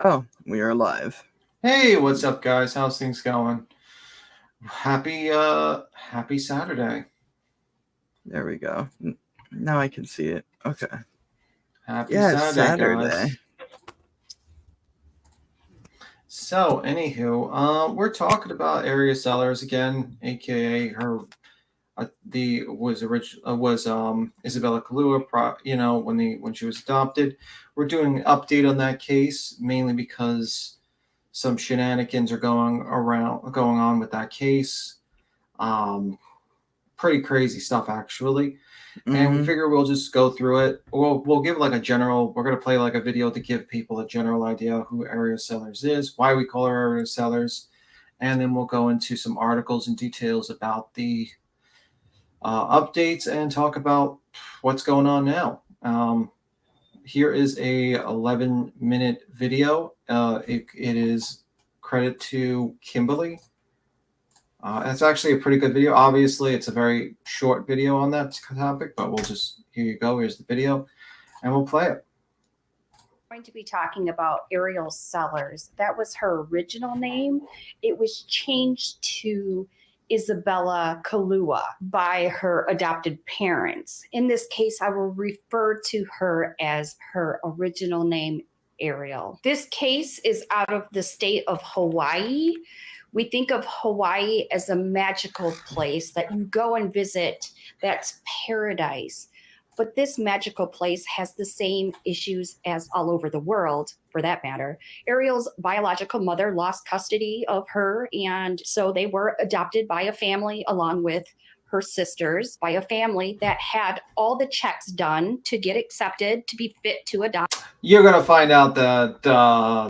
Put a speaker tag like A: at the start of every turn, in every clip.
A: Oh, we are live.
B: Hey, what's up, guys? How's things going? Happy Saturday.
A: There we go. Now I can see it. Okay.
B: Happy
A: Yeah, it's
B: Saturday,
A: Saturday.
B: guys. So, we're talking about Ariel Sellers again, aka her. The was original was Isabella Kalua. When she was adopted. We're doing an update on that case mainly because some shenanigans are going on with that case. Um, Pretty crazy stuff actually. And we figure we'll just go through it. We'll give like a general. We're gonna play like a video to give people a general idea who Ariel Sellers is, why we call her Ariel Sellers, and then we'll go into some articles and details about the updates and talk about what's going on now. Here is a 11-minute video. It is credit to Kimberly. It's actually a pretty good video. Obviously, it's a very short video on that topic, but here you go. Here's the video, and we'll play it.
C: Going to be talking about Ariel Sellers. That was her original name. It was changed to Isabella Kalua by her adopted parents. In this case, I will refer to her as her original name, Ariel. This case is out of the state of Hawaii. We think of Hawaii as a magical place that you go and visit. That's paradise. But this magical place has the same issues as all over the world, for that matter. Ariel's biological mother lost custody of her, and so they were adopted by a family along with her sisters, by a family that had all the checks done to get accepted to be fit to adopt.
B: You're going to find out that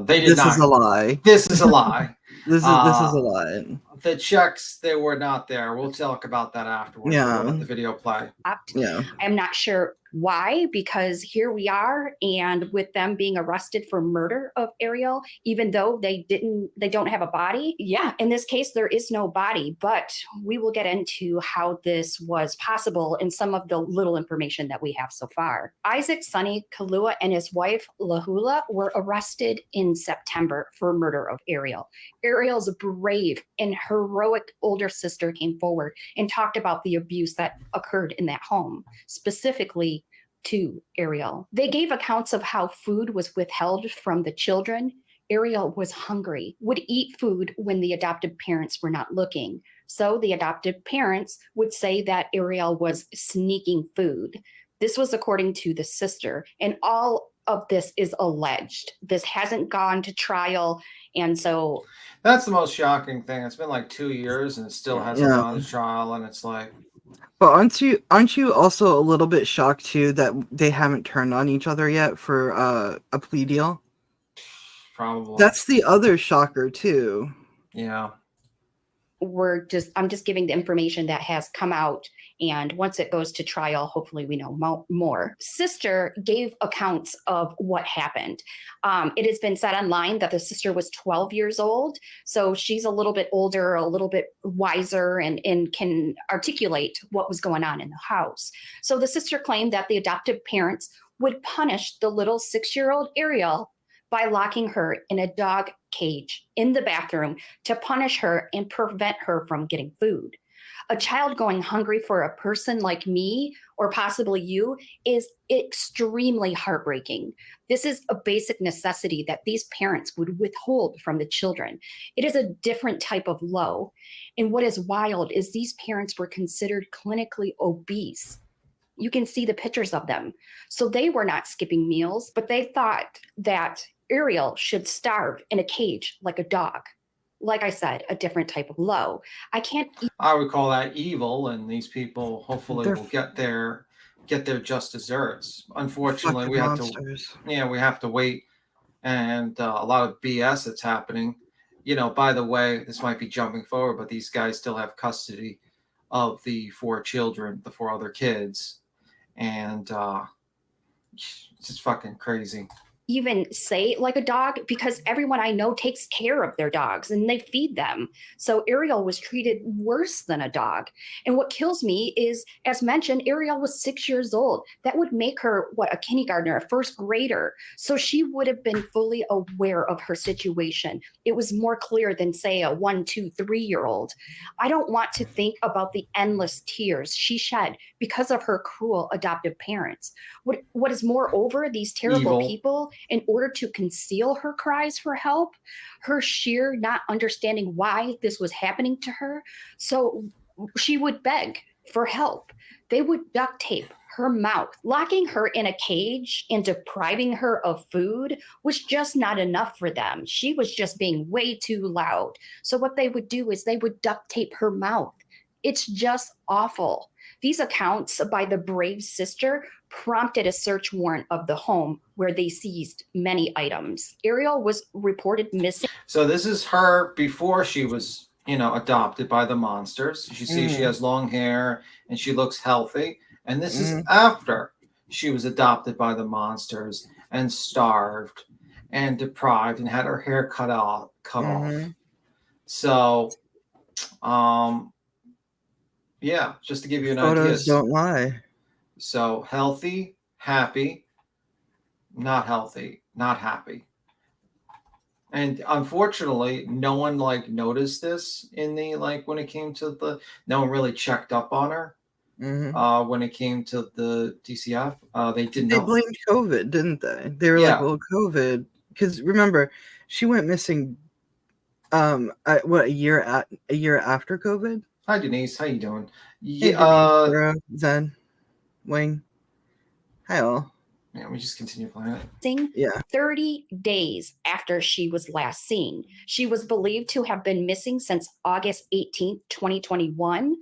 B: they did not.
A: This is a lie.
B: This is a lie.
A: This is a lie.
B: The checks, they were not there. We'll talk about that afterwards.
A: Yeah.
B: We'll let the video play.
A: Yeah.
C: I'm not sure why, because here we are, and with them being arrested for murder of Ariel, even though they don't have a body. Yeah, in this case, there is no body, but we will get into how this was possible in some of the little information that we have so far. Isaac Sonny Kalua and his wife, Lahula, were arrested in September for murder of Ariel. Ariel's brave and heroic older sister came forward and talked about the abuse that occurred in that home, specifically to Ariel. They gave accounts of how food was withheld from the children. Ariel was hungry, would eat food when the adoptive parents were not looking. So the adoptive parents would say that Ariel was sneaking food. This was according to the sister, and all of this is alleged. This hasn't gone to trial, and so
B: that's the most shocking thing. It's been like 2 years and it still hasn't gone to trial, and it's like.
A: But aren't you also a little bit shocked too that they haven't turned on each other yet for a plea deal?
B: Probably.
A: That's the other shocker too.
B: Yeah.
C: I'm just giving the information that has come out, and once it goes to trial, hopefully we know more. Sister gave accounts of what happened. It has been said online that the sister was 12 years old, so she's a little bit older, a little bit wiser, and can articulate what was going on in the house. So the sister claimed that the adoptive parents would punish the little 6-year-old Ariel by locking her in a dog cage in the bathroom to punish her and prevent her from getting food. A child going hungry for a person like me, or possibly you, is extremely heartbreaking. This is a basic necessity that these parents would withhold from the children. It is a different type of low. And what is wild is these parents were considered clinically obese. You can see the pictures of them. So they were not skipping meals, but they thought that Ariel should starve in a cage like a dog. Like I said, a different type of low.
B: I would call that evil, and these people hopefully will get their just desserts. Unfortunately, we have to wait, and a lot of BS that's happening. By the way, this might be jumping forward, but these guys still have custody of the 4 children, the 4 other kids, and it's just fucking crazy.
C: even say like a dog because everyone I know takes care of their dogs and they feed them. So Ariel was treated worse than a dog. And what kills me is, as mentioned, Ariel was 6 years old. That would make her, what, a kindergartner, a first grader. So she would have been fully aware of her situation. It was more clear than, say, a 1, 2, 3 year old. I don't want to think about the endless tears she shed because of her cruel adoptive parents. What is moreover, these terrible
B: Evil.
C: people, in order to conceal her cries for help, her sheer not understanding why this was happening to her, so she would beg for help. They would duct tape her mouth. Locking her in a cage and depriving her of food was just not enough for them. She was just being way too loud. So what they would do is they would duct tape her mouth. It's just awful. These accounts by the brave sister prompted a search warrant of the home where they seized many items. Ariel was reported missing.
B: So this is her before she was, adopted by the monsters. You see, she has long hair and she looks healthy. And this is after she was adopted by the monsters and starved and deprived and had her hair cut off. So, yeah, just to give you an idea.
A: Photos don't lie.
B: So healthy, happy, not healthy, not happy. And unfortunately, no one noticed this in the when it came to no one really checked up on her when it came to the DCF. They didn't
A: They
B: know.
A: blamed COVID, didn't they? They were like, well, COVID, because remember, she went missing a year after COVID.
B: Hi Denise, how you doing?
A: Hey, Denise, Sarah, Zen, Wing. Hi all.
B: Yeah, we just continue playing it.
A: Yeah.
C: 30 days after she was last seen. She was believed to have been missing since August 18th, 2021.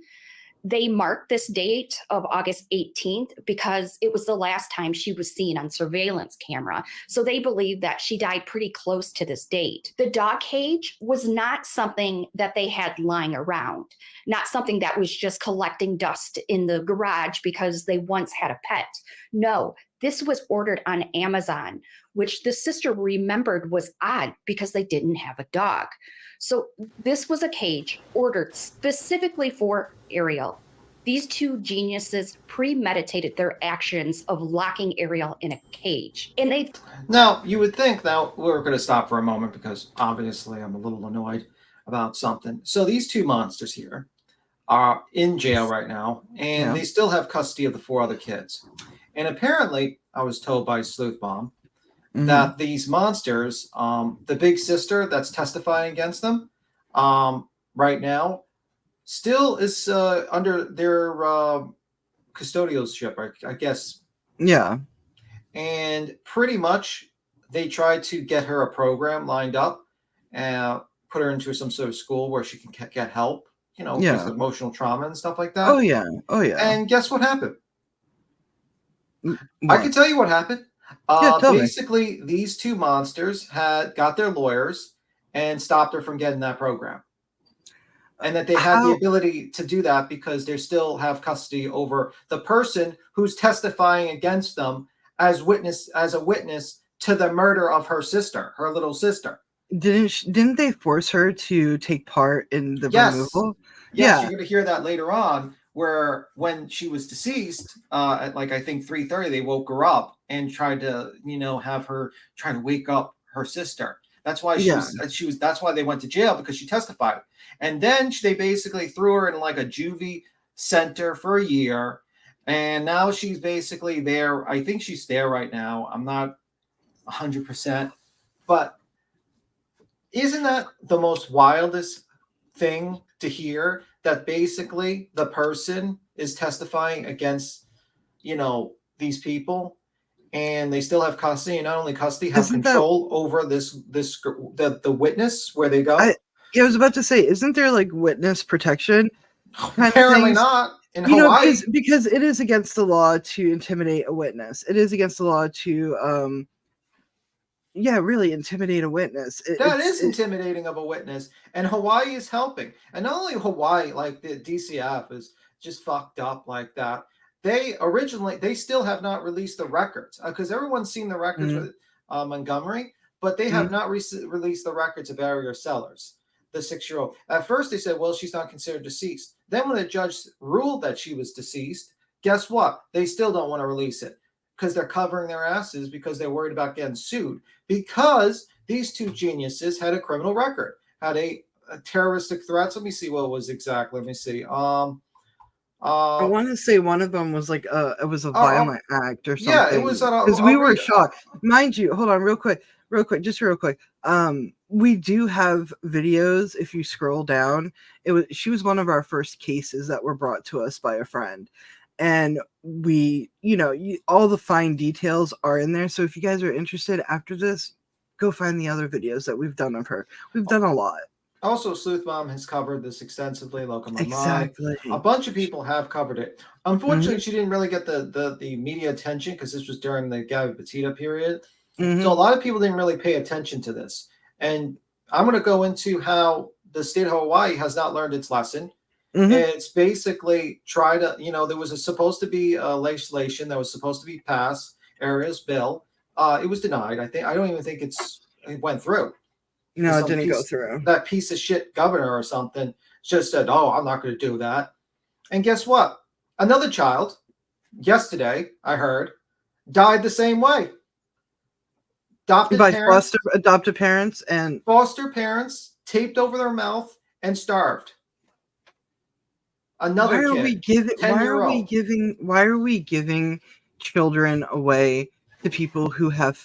C: They marked this date of August 18th because it was the last time she was seen on surveillance camera. So they believe that she died pretty close to this date. The dog cage was not something that they had lying around, not something that was just collecting dust in the garage because they once had a pet. No, this was ordered on Amazon, which the sister remembered was odd because they didn't have a dog. So this was a cage ordered specifically for Ariel. These two geniuses premeditated their actions of locking Ariel in a cage. And they...
B: Now, you would think, now we're going to stop for a moment because obviously I'm a little annoyed about something. So these two monsters here are in jail right now, and they still have custody of the 4 other kids. And apparently, I was told by Sleuth Bomb that these monsters, the big sister that's testifying against them right now, still is under their custodialship, I guess.
A: Yeah.
B: And pretty much they tried to get her a program lined up and put her into some sort of school where she can get help, because of emotional trauma and stuff like that.
A: Oh, yeah.
B: And guess what happened?
A: What?
B: I can tell you what happened. Basically,
A: me.
B: These two monsters had got their lawyers and stopped her from getting that program. And that they had the ability to do that because they still have custody over the person who's testifying against them as a witness to the murder of her sister, her little sister.
A: Didn't they force her to take part in the removal?
B: Yes, you're going to hear that later on, where when she was deceased, at I think 3:30, they woke her up and tried to, have her try to wake up her sister. That's why she was. That's why they went to jail, because she testified. And then they basically threw her in a juvie center for a year, and now she's basically there. I think she's there right now. I'm not 100%, but isn't that the most wildest thing to hear? That basically the person is testifying against, these people, and they still have custody, and not only custody, have control over the witness where they go.
A: I was about to say, isn't there witness protection?
B: Apparently not in Hawaii,
A: because it is against the law to intimidate a witness. It is against the law to really intimidate a witness.
B: It's intimidating of a witness, and Hawaii is helping. And not only Hawaii, the DCF is just fucked up like that. They still have not released the records, because everyone's seen the records Montgomery, but they have not released the records of Ariel Sellers, the 6-year-old. At first, they said, well, she's not considered deceased. Then when the judge ruled that she was deceased, guess what? They still don't want to release it because they're covering their asses because they're worried about getting sued, because these two geniuses had a criminal record, had a terroristic threats. Let me see what it was exactly. Let me see.
A: I want to say one of them was like it was a violent act or something.
B: Yeah, it was
A: because we were shocked. Mind you, hold on, real quick, just real quick. We do have videos. If you scroll down, she was one of our first cases that were brought to us by a friend, and we, all the fine details are in there. So if you guys are interested after this, go find the other videos that we've done of her. We've done a lot.
B: Also, Sleuth Mom has covered this extensively. Local
A: Exactly.
B: A bunch of people have covered it. Unfortunately, she didn't really get the media attention because this was during the Gabby Petito period. So a lot of people didn't really pay attention to this. And I'm going to go into how the state of Hawaii has not learned its lesson. It's basically tried to, there was supposed to be a legislation that was supposed to be passed, Ariel's bill. It was denied. I don't even think it went through.
A: No, it didn't go through.
B: That piece of shit governor or something just said, oh, I'm not going to do that. And guess what? Another child, yesterday, I heard, died the same way. Adopted
A: parents and
B: foster parents taped over their mouth and starved. Another kid.
A: Why are we giving children away to people who have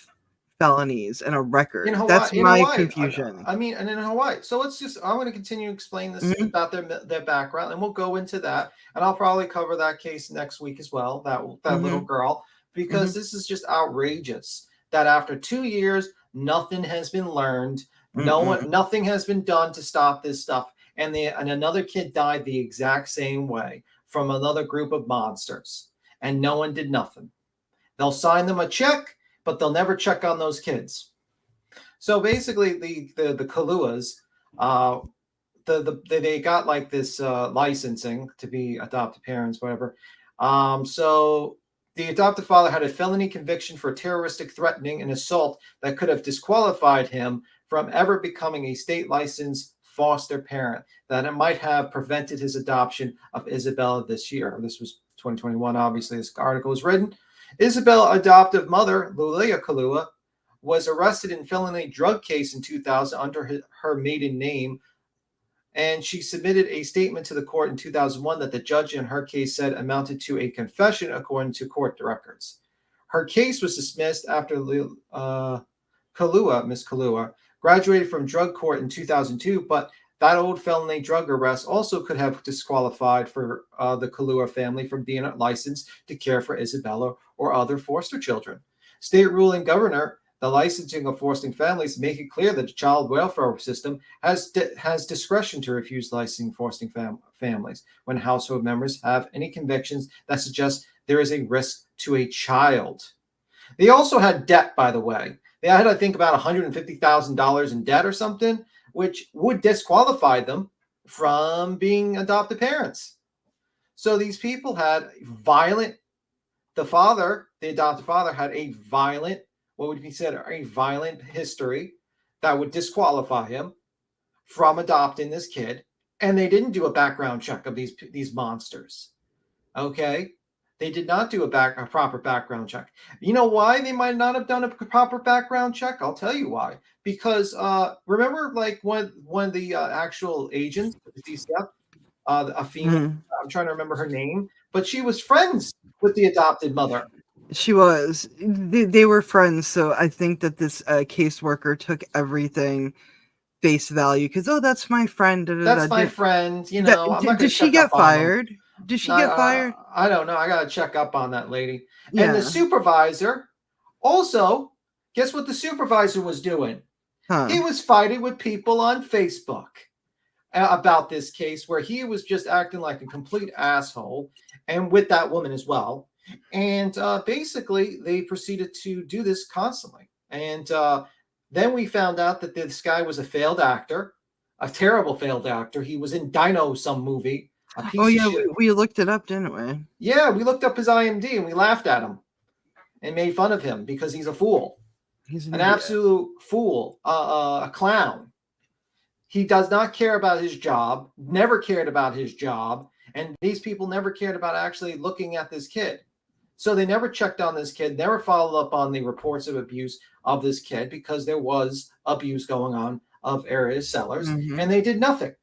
A: felonies and a record? That's my confusion.
B: And in Hawaii. So I'm going to continue to explain this about their background, and we'll go into that. And I'll probably cover that case next week as well, that little girl, because this is just outrageous that after 2 years, nothing has been learned. Nothing has been done to stop this stuff. And another kid died the exact same way from another group of monsters, and no one did nothing. They'll sign them a check, but they'll never check on those kids. So basically, the Kaluas, they got like this licensing to be adoptive parents, whatever. So the adoptive father had a felony conviction for terroristic threatening and assault that could have disqualified him from ever becoming a state licensed foster parent, that it might have prevented his adoption of Isabella this year. This was 2021, obviously, this article was written. Isabella's adoptive mother, Lulia Kalua, was arrested in felony drug case in 2000 under her maiden name, and she submitted a statement to the court in 2001 that the judge in her case said amounted to a confession according to court records. Her case was dismissed after Miss Kalua, graduated from drug court in 2002, but that old felony drug arrest also could have disqualified for the Kalua family from being licensed to care for Isabella or other foster children. State ruling governor, the licensing of fostering families, make it clear that the child welfare system has discretion to refuse licensing fostering families when household members have any convictions that suggest there is a risk to a child. They also had debt, by the way. They had, I think, about $150,000 in debt or something, which would disqualify them from being adoptive parents. So these people had the adoptive father had a violent, what would be said, a violent history that would disqualify him from adopting this kid. And they didn't do a background check of these monsters. Okay? They did not do a proper background check. You know why they might not have done a proper background check? I'll tell you why. Because remember, like when the actual agent, the DCF, a female, I'm trying to remember her name, but she was friends with the adopted mother.
A: She was. They were friends, so I think that this caseworker took everything face value because, that's my friend.
B: That's my friend. You know,
A: did she get fired? Did she get fired?
B: I don't know. I got to check up on that lady. Yeah. And the supervisor also, guess what the supervisor was doing? He was fighting with people on Facebook about this case where he was just acting like a complete asshole, and with that woman as well. And basically, they proceeded to do this constantly. And then we found out that this guy was a failed actor, a terrible failed actor. He was in Dino, some movie.
A: We looked it up, didn't we?
B: Yeah, we looked up his IMDb and we laughed at him and made fun of him because he's a fool.
A: He's
B: an
A: idiot.
B: absolute fool, a clown. He does not care about his job, never cared about his job, and these people never cared about actually looking at this kid. So they never checked on this kid, never followed up on the reports of abuse of this kid, because there was abuse going on of Ariel Sellers, and they did nothing.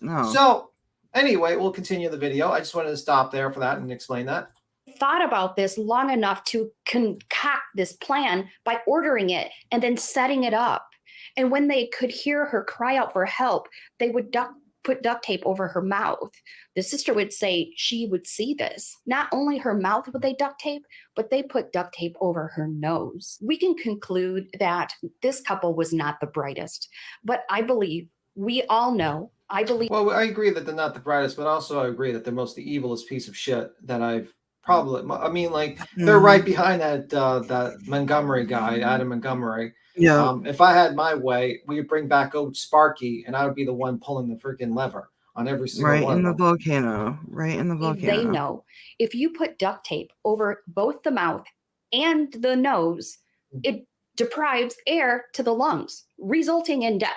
A: No.
B: So anyway, we'll continue the video. I just wanted to stop there for that and explain that.
C: Thought about this long enough to concoct this plan by ordering it and then setting it up. And when they could hear her cry out for help, they would put duct tape over her mouth. The sister would say she would see this. Not only her mouth would they duct tape, but they put duct tape over her nose. We can conclude that this couple was not the brightest, but I believe we all know.
B: Well, I agree that they're not the brightest, but also I agree that they're most the evilest piece of shit that I've probably. I mean, like they're right behind that Montgomery guy, Adam Montgomery.
A: Yeah.
B: If I had my way, we would bring back old Sparky, and I would be the one pulling the freaking lever on every single
A: Right
B: one.
A: in the volcano. Right in the volcano.
C: They know if you put duct tape over both the mouth and the nose, it deprives air to the lungs, resulting in death.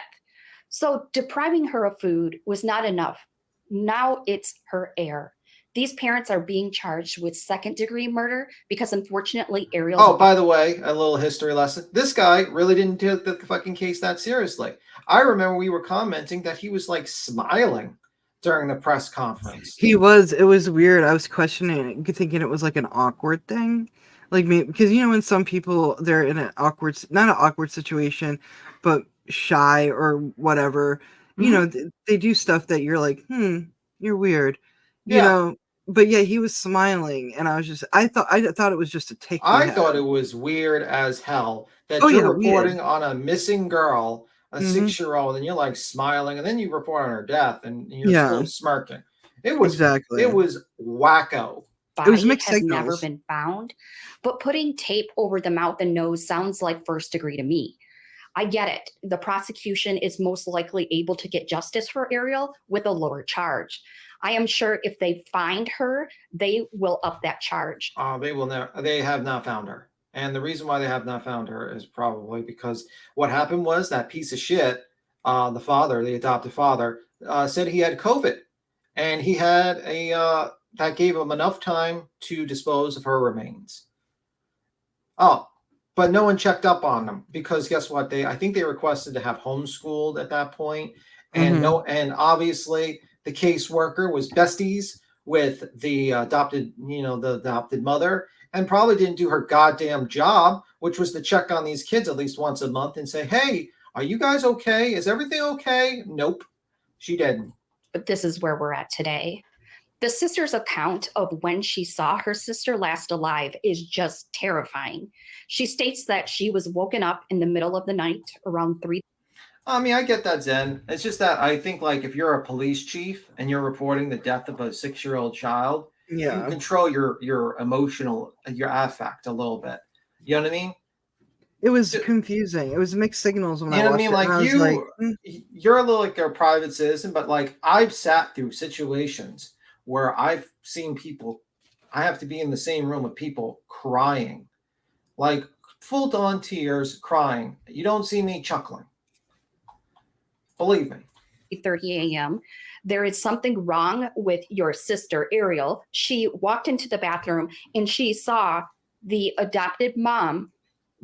C: So depriving her of food was not enough. Now it's her air. These parents are being charged with second-degree murder because, unfortunately, Ariel.
B: Oh, by the way, a little history lesson. This guy really didn't take the fucking case that seriously. I remember we were commenting that he was like smiling during the press conference.
A: He was. It was weird. I was questioning it, thinking it was like an awkward thing. Like maybe because when some people they're in an awkward, not an awkward situation, but shy or whatever, they do stuff that you're like, you're weird, but yeah, he was smiling, and I thought it was just a tick.
B: I thought it was weird as hell that you're reporting on a missing girl, a 6-year-old, and you're like smiling, and then you report on her death, and you're still smirking. It was It was wacko.
C: Body it was mixed has signals. Never been found, but putting tape over the mouth and nose sounds like first degree to me. I get it. The prosecution is most likely able to get justice for Ariel with a lower charge. I am sure if they find her, they will up that charge.
B: They will never. They have not found her, and the reason why they have not found her is probably because what happened was that piece of shit, the father, the adopted father, said he had COVID, and he had that gave him enough time to dispose of her remains. Oh. But no one checked up on them because guess what? I think they requested to have homeschooled at that point, and and obviously the caseworker was besties with the adopted, the adopted mother, and probably didn't do her goddamn job, which was to check on these kids at least once a month and say, "Hey, are you guys okay? Is everything okay?" Nope, she didn't.
C: But this is where we're at today. The sister's account of when she saw her sister last alive is just terrifying. She states that she was woken up in the middle of the night around 3.
B: I mean, I get that, Zen. It's just that I think, like, if you're a police chief and you're reporting the death of a 6-year-old child, you control your emotional, your affect a little bit. You know what I mean?
A: It was confusing. It was mixed signals when I watched it.
B: Like you're a little like a private citizen, but like I've sat through situations where I've seen people, I have to be in the same room with people crying, like full on tears, crying. You don't see me chuckling. Believe me.
C: 3:30 a.m. There is something wrong with your sister, Ariel. She walked into the bathroom and she saw the adopted mom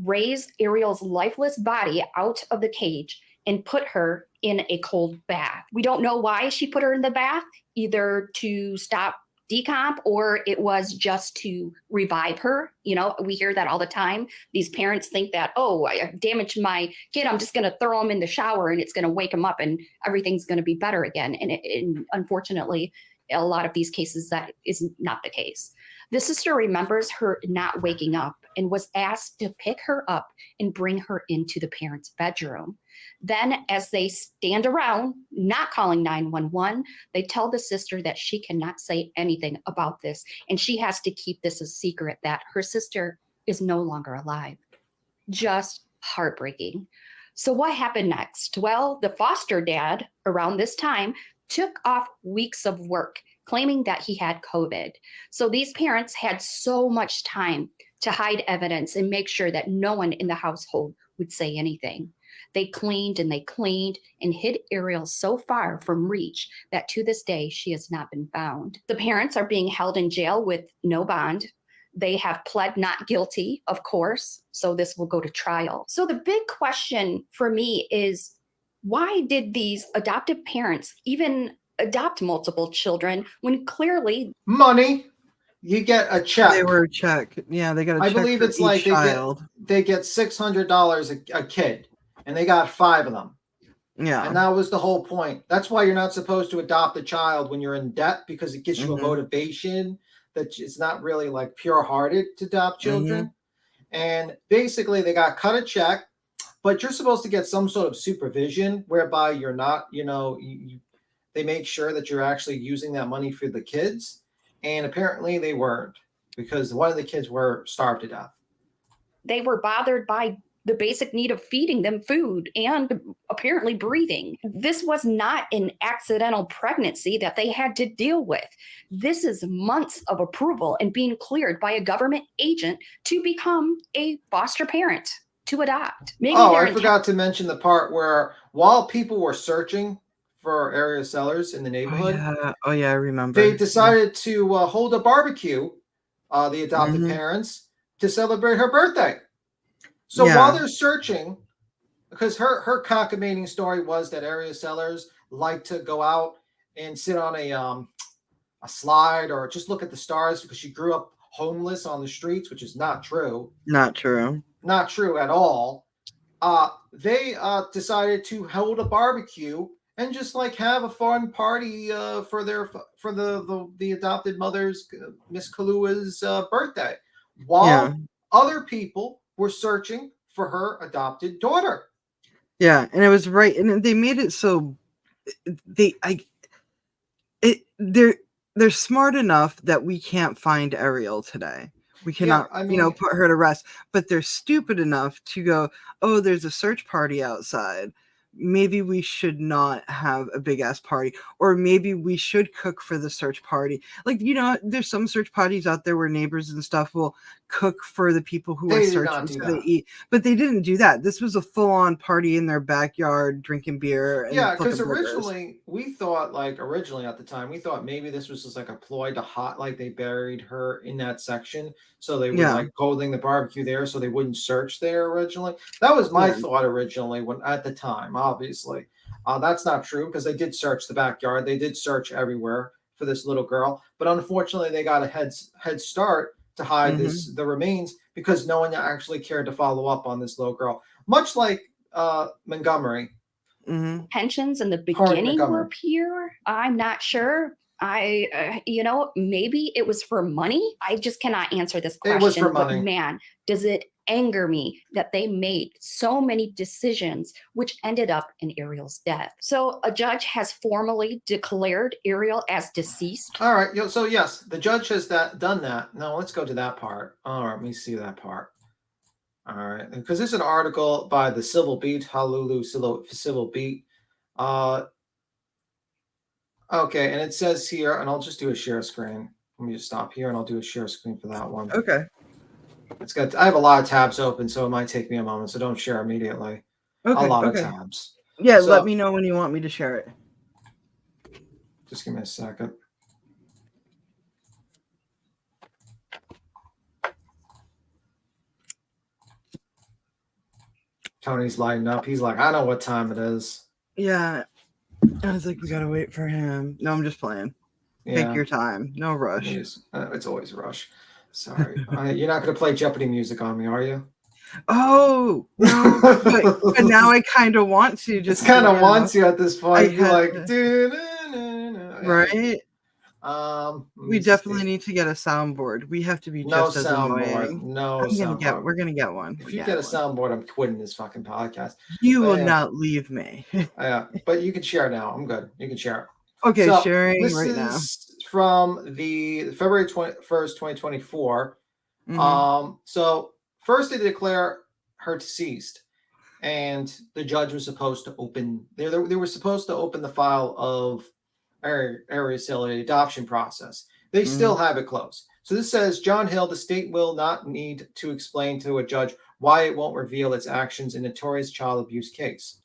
C: raise Ariel's lifeless body out of the cage and put her in a cold bath. We don't know why she put her in the bath, either to stop decomp or it was just to revive her. We hear that all the time. These parents think that, oh, I damaged my kid, I'm just going to throw him in the shower and it's going to wake him up and everything's going to be better again. And unfortunately, a lot of these cases, that is not the case. The sister remembers her not waking up and was asked to pick her up and bring her into the parents' bedroom. Then, as they stand around, not calling 911, they tell the sister that she cannot say anything about this, and she has to keep this a secret, that her sister is no longer alive. Just heartbreaking. So what happened next? Well, the foster dad, around this time, took off weeks of work, claiming that he had COVID. So these parents had so much time to hide evidence and make sure that no one in the household would say anything. They cleaned and hid Ariel so far from reach that to this day she has not been found. The parents are being held in jail with no bond. They have pled not guilty, of course, so this will go to trial. So the big question for me is, why did these adoptive parents even adopt multiple children when clearly
B: Money. You get a check.
A: They were a check. Yeah, they got a check.
B: I believe
A: for
B: it's
A: each
B: like
A: child.
B: they get $600 a kid, and they got 5 of them.
A: Yeah.
B: And that was the whole point. That's why you're not supposed to adopt a child when you're in debt, because it gives you a motivation that it's not really like pure-hearted to adopt children. And basically they got cut a check, but you're supposed to get some sort of supervision whereby you're not, they make sure that you're actually using that money for the kids. And apparently they weren't, because one of the kids were starved to death.
C: they were bothered by the basic need of feeding them food and apparently breathing. This was not an accidental pregnancy that they had to deal with. This is months of approval and being cleared by a government agent to become a foster parent, to adopt.
B: I forgot to mention the part where while people were searching for Ariel Sellers in the neighborhood,
A: I remember.
B: they decided to hold a barbecue, the adopted parents, to celebrate her birthday. So while they're searching, because her cockamamie story was that Ariel Sellers liked to go out and sit on a slide or just look at the stars because she grew up homeless on the streets, which is not true.
A: Not true.
B: Not true at all. They decided to hold a barbecue and just like have a fun party for the adopted mother's, Miss Kalua's birthday, while other people were searching for her adopted daughter.
A: Yeah, and it was right, and they made it so they're smart enough that we can't find Ariel today. We cannot, put her to rest. But they're stupid enough to go, oh, there's a search party outside. Maybe we should not have a big ass party, or maybe we should cook for the search party. Like, there's some search parties out there where neighbors and stuff will cook for the people who are searching so they eat. But they didn't do that. This was a full-on party in their backyard, drinking beer. And
B: because originally at the time, we thought maybe this was just like a ploy to like they buried her in that section, so they were like holding the barbecue there so they wouldn't search there originally. That was my thought originally at the time. Obviously, that's not true because they did search the backyard. They did search everywhere for this little girl, but unfortunately, they got a head start to hide the remains because no one actually cared to follow up on this little girl. Much like Montgomery.
C: Pensions in the beginning were pure. I'm not sure. Maybe it was for money. I just cannot answer this question.
B: It was for money.
C: But man, does it anger me that they made so many decisions which ended up in Ariel's death. So a judge has formally declared Ariel as deceased.
B: All right. So yes, the judge has done that. Now let's go to that part. All right, let me see that part. All right, because this is an article by the Civil Beat, Honolulu Civil Beat. Okay, and it says here, and I'll just do a share screen. Let me just stop here, and I'll do a share screen for that one.
A: Okay.
B: I have a lot of tabs open, so it might take me a moment, so don't share immediately.
A: Okay.
B: A lot of tabs.
A: Yeah, let me know when you want me to share it.
B: Just give me a second. Tony's lighting up. He's like, I know what time it is.
A: Yeah. I was like, we gotta wait for him. No, I'm just playing. Take your time. No rush.
B: It's always a rush. Sorry. You're not going to play Jeopardy music on me, are you?
A: Oh, no. but now I kind of want to. Just
B: kind of want to at this point. You're like,
A: right? We definitely need to get a soundboard. We have to be just as annoying. We're gonna get one.
B: If you get a soundboard, I'm quitting this fucking podcast.
A: You will not leave me.
B: Yeah, but you can share now. I'm good. You can share.
A: Okay, so sharing right now.
B: From the February 21st, 2024. So first they declare her deceased, and the judge was supposed to open. They were supposed to open the file of Ariel Sellers adoption process. They still have it closed. So this says, John Hill, the state will not need to explain to a judge why it won't reveal its actions in a notorious child abuse case.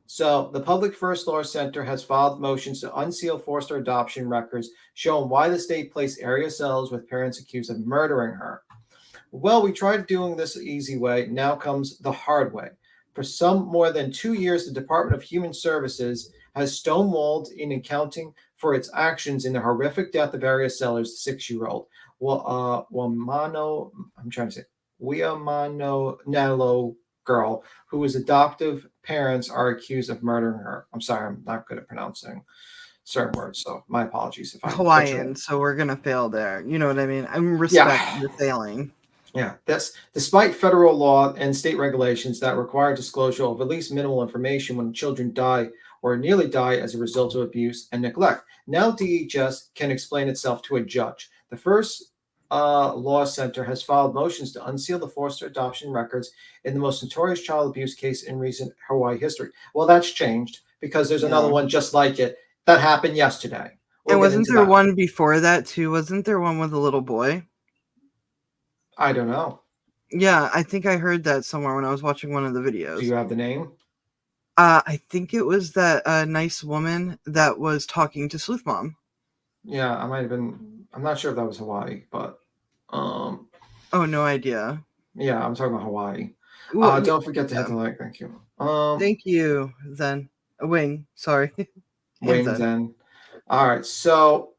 B: So the Public First Law Center has filed motions to unseal foster adoption records showing why the state placed Ariel Sellers with parents accused of murdering her. Well, we tried doing this the easy way. Now comes the hard way. For some more than 2 years, the Department of Human Services has stonewalled in accounting for its actions in the horrific death of Ariel Sellers, the 6-year-old. Wiamano Nello girl, whose adoptive parents are accused of murdering her. I'm sorry, I'm not good at pronouncing certain words, so my apologies if I
A: Hawaiian, so we're gonna fail there. You know what I mean? I respect the failing.
B: Yeah, that's despite federal law and state regulations that require disclosure of at least minimal information when children die or nearly die as a result of abuse and neglect. Now DHS can explain itself to a judge. The First Law Center has filed motions to unseal the foster adoption records in the most notorious child abuse case in recent Hawaii history. Well, that's changed because there's another one just like it that happened yesterday.
A: And wasn't there one before that too? Wasn't there one with a little boy?
B: I don't know.
A: Yeah, I think I heard that somewhere when I was watching one of the videos.
B: Do you have the name?
A: I think it was that nice woman that was talking to Sleuth Mom.
B: Yeah, I might have been. I'm not sure if that was Hawaii, but
A: oh, no idea.
B: Yeah, I'm talking about Hawaii. Well, don't forget to hit the like. Thank you.
A: Thank you, Zen. Wing. Sorry.
B: Wing Zen. All right, so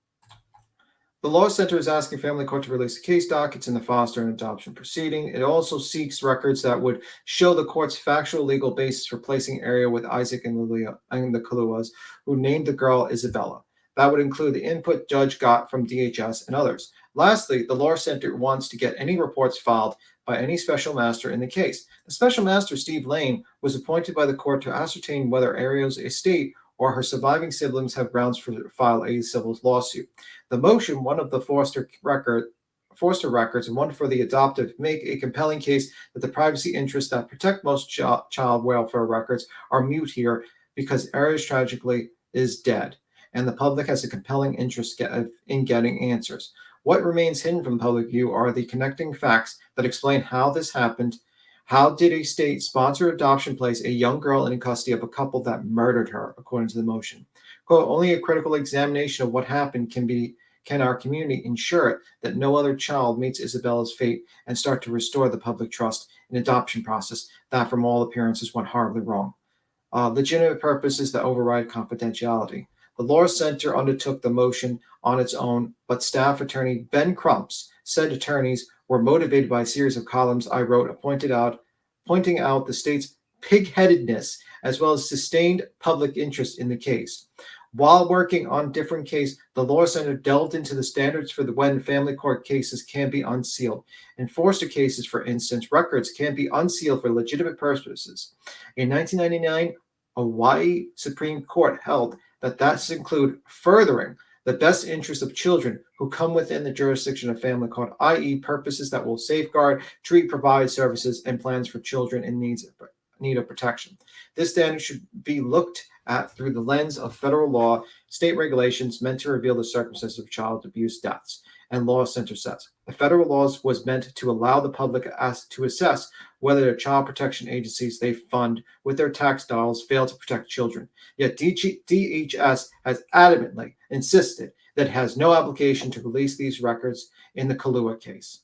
B: the Law Center is asking Family Court to release the case dockets in the foster and adoption proceeding. It also seeks records that would show the court's factual legal basis for placing Ariel with Isaac and Lilia and the Kaluas, who named the girl Isabella. That would include the input judge got from DHS and others. Lastly, the Law Center wants to get any reports filed by any special master in the case. The special master, Steve Lane, was appointed by the court to ascertain whether Ariel's estate or her surviving siblings have grounds for file a civil lawsuit. The motion, one of the foster records and one for the adoptive, make a compelling case that the privacy interests that protect most child welfare records are mute here because Ariel tragically is dead, and the public has a compelling interest in getting answers. What remains hidden from public view are the connecting facts that explain how this happened. How did a state-sponsored adoption place a young girl in custody of a couple that murdered her, according to the motion? Quote, only a critical examination of what happened can our community ensure that no other child meets Isabella's fate and start to restore the public trust in adoption process that from all appearances went horribly wrong. Legitimate purposes that override confidentiality. The Law Center undertook the motion on its own, but staff attorney Ben Crumps said attorneys were motivated by a series of columns I wrote pointing out the state's pig-headedness as well as sustained public interest in the case. While working on different cases, the Law Center delved into the standards for when family court cases can be unsealed. In foster cases, for instance, records can be unsealed for legitimate purposes. In 1999, Hawaii Supreme Court held that that's include furthering the best interest of children who come within the jurisdiction of family court, i.e. purposes that will safeguard, treat, provide services, and plans for children in need of protection. This standard should be looked at through the lens of federal law, state regulations meant to reveal the circumstances of child abuse deaths. And Law Center says the federal laws was meant to allow the public to assess whether the child protection agencies they fund with their tax dollars fail to protect children. Yet DHS has adamantly insisted that it has no obligation to release these records in the Kalua case.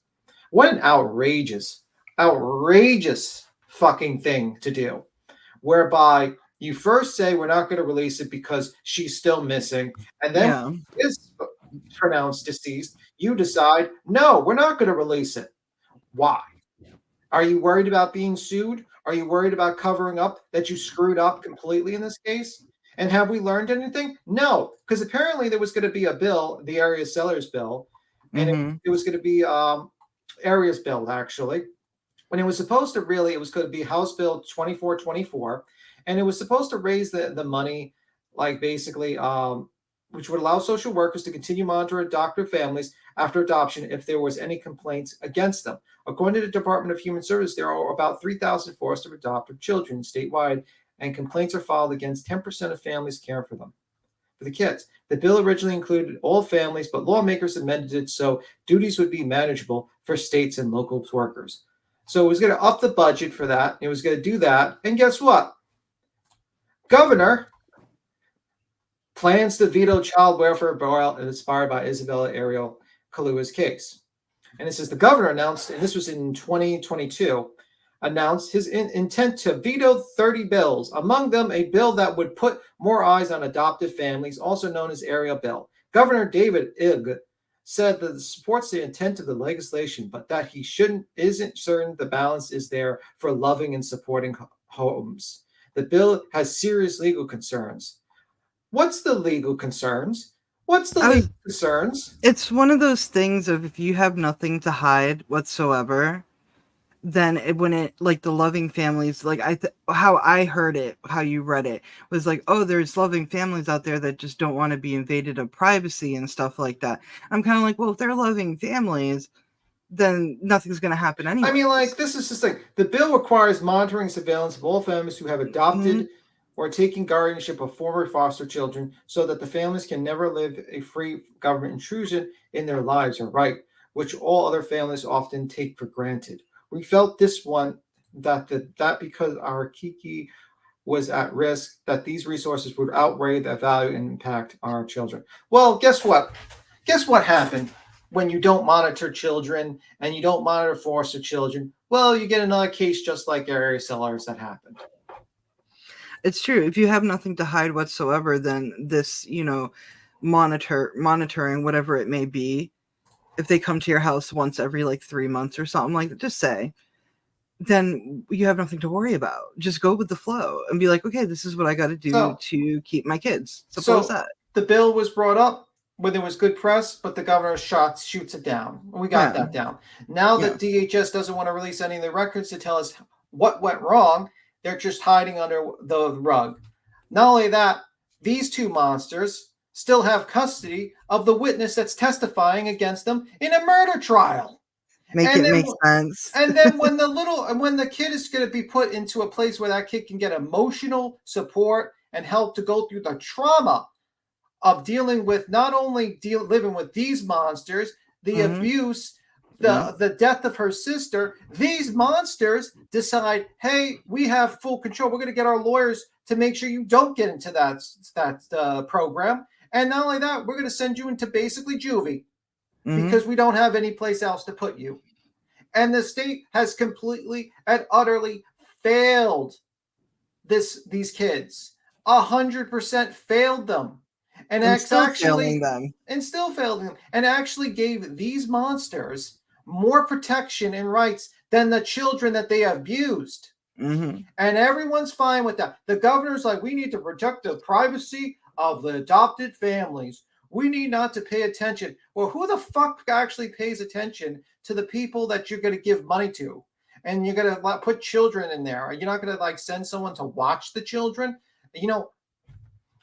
B: What an outrageous fucking thing to do, whereby you first say we're not going to release it because she's still missing, and then is pronounced deceased. You decide, no, we're not going to release it. Why? Are you worried about being sued? Are you worried about covering up that you screwed up completely in this case? And have we learned anything? No, because apparently there was going to be a bill, the Ariel Sellers bill, and it was going to be Ariel's bill, actually. When it was supposed to it was going to be House Bill 2424, and it was supposed to raise the money, like basically, which would allow social workers to continue monitoring adoptive families after adoption if there was any complaints against them. According to the Department of Human Services, there are about 3,000 foster adoptive children statewide, and complaints are filed against 10% of families caring for them. for the kids. The bill originally included all families, but lawmakers amended it so duties would be manageable for states and local workers. So it was going to up the budget for that. It was going to do that. And guess what? Governor plans to veto child welfare bill inspired by Isabella Ariel Kaluuya's case. And it says the governor announced, and this was in 2022, announced his intent to veto 30 bills, among them a bill that would put more eyes on adoptive families, also known as Ariel Bill. Governor David Ig said that it supports the intent of the legislation, but that he isn't certain the balance is there for loving and supporting homes. The bill has serious legal concerns. What's the legal concerns? Concerns?
A: It's one of those things of if you have nothing to hide whatsoever, then when it like the loving families, like how I heard it, how you read it was like, oh, there's loving families out there that just don't want to be invaded of privacy and stuff like that. I'm kind of like, well, if they're loving families, then nothing's going to happen anyway.
B: I mean, like, this is just like the bill requires monitoring and surveillance of all families who have adopted or taking guardianship of former foster children so that the families can never live a free government intrusion in their lives or right, which all other families often take for granted. We felt this one that because our Kiki was at risk, that these resources would outweigh the value and impact on our children. Well, guess what? Guess what happened when you don't monitor children and you don't monitor foster children? Well, you get another case just like Ariel Sellers that happened.
A: It's true. If you have nothing to hide whatsoever, then this, monitoring, whatever it may be, if they come to your house once every like 3 months or something like that, just say, then you have nothing to worry about. Just go with the flow and be like, okay, this is what I got to do to keep my kids. Simple as that.
B: The bill was brought up when there was good press, but the governor shoots it down. We got that down. Now that DHS doesn't want to release any of the records to tell us what went wrong, they're just hiding under the rug. Not only that, these two monsters still have custody of the witness that's testifying against them in a murder trial.
A: Make sense.
B: And then when the kid is going to be put into a place where that kid can get emotional support and help to go through the trauma of dealing with not only living with these monsters, the abuse, the death of her sister, these monsters decide, hey, we have full control. We're going to get our lawyers to make sure you don't get into that program. And not only that, we're going to send you into basically juvie because we don't have any place else to put you. And the state has completely and utterly failed these kids. 100% failed them. And still failing them. And actually gave these monsters more protection and rights than the children that they abused. And everyone's fine with that. The governor's like, we need to protect the privacy of the adopted families. We need not to pay attention. Well, who the fuck actually pays attention to the people that you're going to give money to? And you're going to put children in there. You're not going to send someone to watch the children.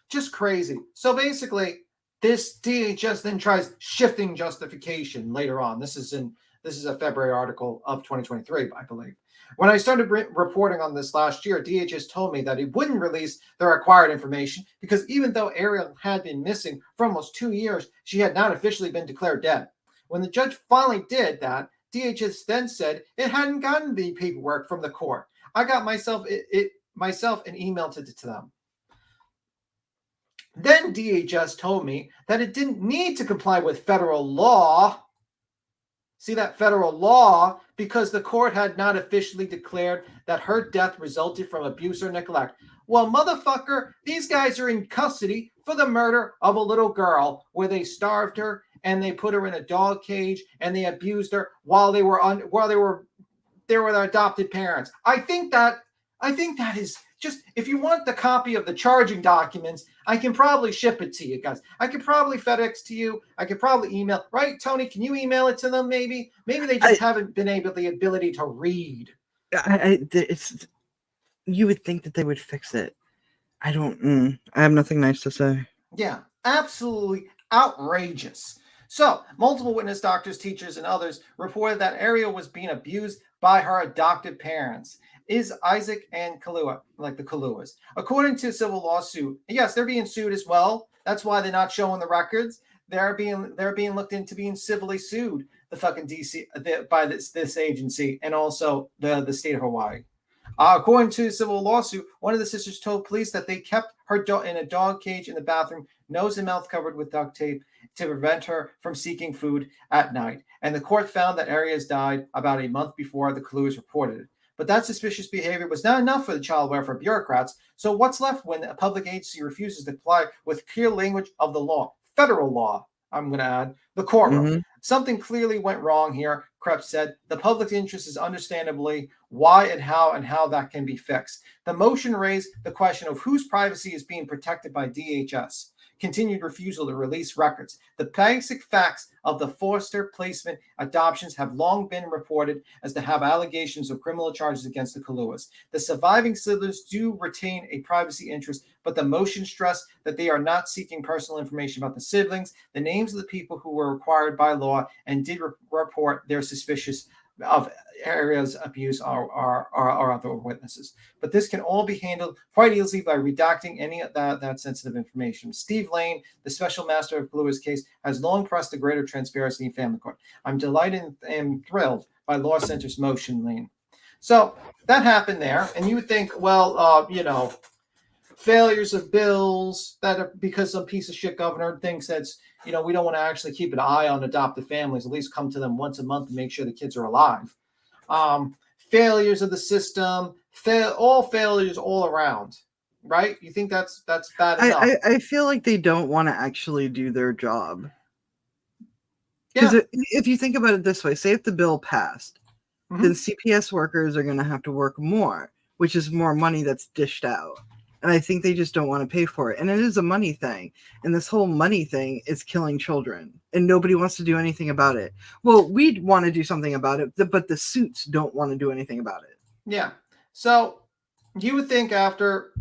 B: Just crazy. So basically, this DHS then tries shifting justification later on. This is a February article of 2023, I believe. When I started reporting on this last year, DHS told me that it wouldn't release the required information because even though Ariel had been missing for almost 2 years, she had not officially been declared dead. When the judge finally did that, DHS then said it hadn't gotten the paperwork from the court. I got myself an email to them. Then DHS told me that it didn't need to comply with federal law. See that federal law because the court had not officially declared that her death resulted from abuse or neglect. Well, motherfucker, these guys are in custody for the murder of a little girl where they starved her and they put her in a dog cage and they abused her while they were their adopted parents. I think that is just, if you want the copy of the charging documents, I can probably ship it to you guys. I could probably FedEx to you. I could probably email. Right, Tony? Can you email it to them maybe? Maybe they just haven't been able the ability to read.
A: You would think that they would fix it. I have nothing nice to say.
B: Yeah, absolutely outrageous. So, multiple witness doctors, teachers, and others reported that Ariel was being abused by her adopted parents. is Isaac and Kahlua, like the Kahluas. According to a civil lawsuit, yes, they're being sued as well. That's why they're not showing the records. They're being looked into being civilly sued. The fucking DC by this agency and also the state of Hawaii. According to a civil lawsuit, one of the sisters told police that they kept her dog in a dog cage in the bathroom, nose and mouth covered with duct tape, to prevent her from seeking food at night. And the court found that Arias died about a month before the Kahluas reported it. But that suspicious behavior was not enough for the child welfare bureaucrats. So what's left when a public agency refuses to comply with clear language of the law? Federal law, I'm going to add, the courtroom.
A: Mm-hmm.
B: Something clearly went wrong here, Krebs said. The public interest is understandably why and how that can be fixed. The motion raised the question of whose privacy is being protected by DHS. Continued refusal to release records. The basic facts of the foster placement adoptions have long been reported as to have allegations of criminal charges against the Kahluas. The surviving siblings do retain a privacy interest, but the motion stressed that they are not seeking personal information about the siblings, the names of the people who were required by law and did report their suspicious of Ariel's abuse are other witnesses. But this can all be handled quite easily by redacting any of that sensitive information. Steve Lane, the special master of Kahlua's case, has long pressed the greater transparency in family court. I'm delighted and thrilled by Law Center's motion, Lane. So that happened there, and you would think, well, failures of bills that are because some piece of shit governor thinks that's, we don't want to actually keep an eye on adoptive families, at least come to them once a month to make sure the kids are alive. Failures of the system, all failures all around, right? You think that's bad enough?
A: I feel like they don't want to actually do their job. Because if you think about it this way, say if the bill passed, then CPS workers are going to have to work more, which is more money that's dished out. And I think they just don't want to pay for it. And it is a money thing. And this whole money thing is killing children. And nobody wants to do anything about it. Well, we'd want to do something about it, but the suits don't want to do anything about it.
B: Yeah. So you would think after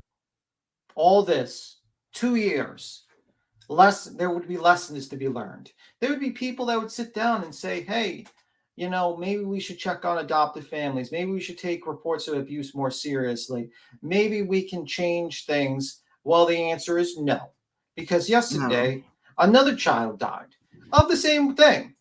B: all this, 2 years, there would be lessons to be learned. There would be people that would sit down and say, hey, maybe we should check on adoptive families. Maybe we should take reports of abuse more seriously. Maybe we can change things. Well, the answer is no. Because yesterday, another child died of the same thing.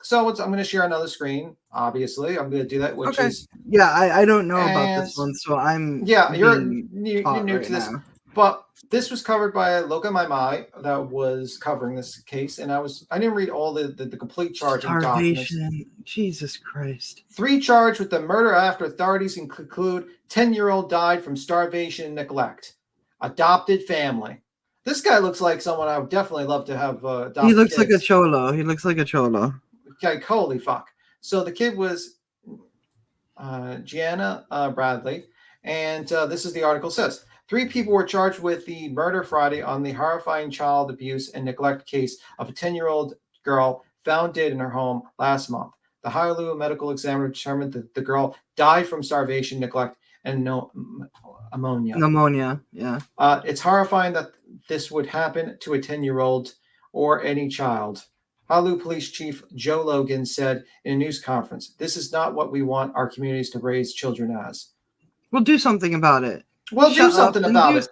B: So I'm going to share another screen, obviously. I'm going to do that, which is...
A: Yeah, I don't know about this one, so I'm...
B: Yeah, you're new to this.
A: Now.
B: But this was covered by Loka Maimai that was covering this case, and I didn't read all the complete charging documents.
A: Jesus Christ.
B: 3 charged with the murder after authorities include 10-year-old died from starvation and neglect. Adopted family. This guy looks like someone I would definitely love to have adopted.
A: He looks like a cholo.
B: Okay, holy fuck. So the kid was Gianna Bradley, and this is the article says. 3 people were charged with the murder Friday on the horrifying child abuse and neglect case of a 10-year-old girl found dead in her home last month. The Honolulu medical examiner determined that the girl died from starvation, neglect, and pneumonia.
A: Pneumonia, yeah.
B: It's horrifying that this would happen to a 10-year-old or any child. Honolulu Police Chief Joe Logan said in a news conference, "This is not what we want our communities to raise children as."
A: We'll do something about it.
B: Well, do something about it.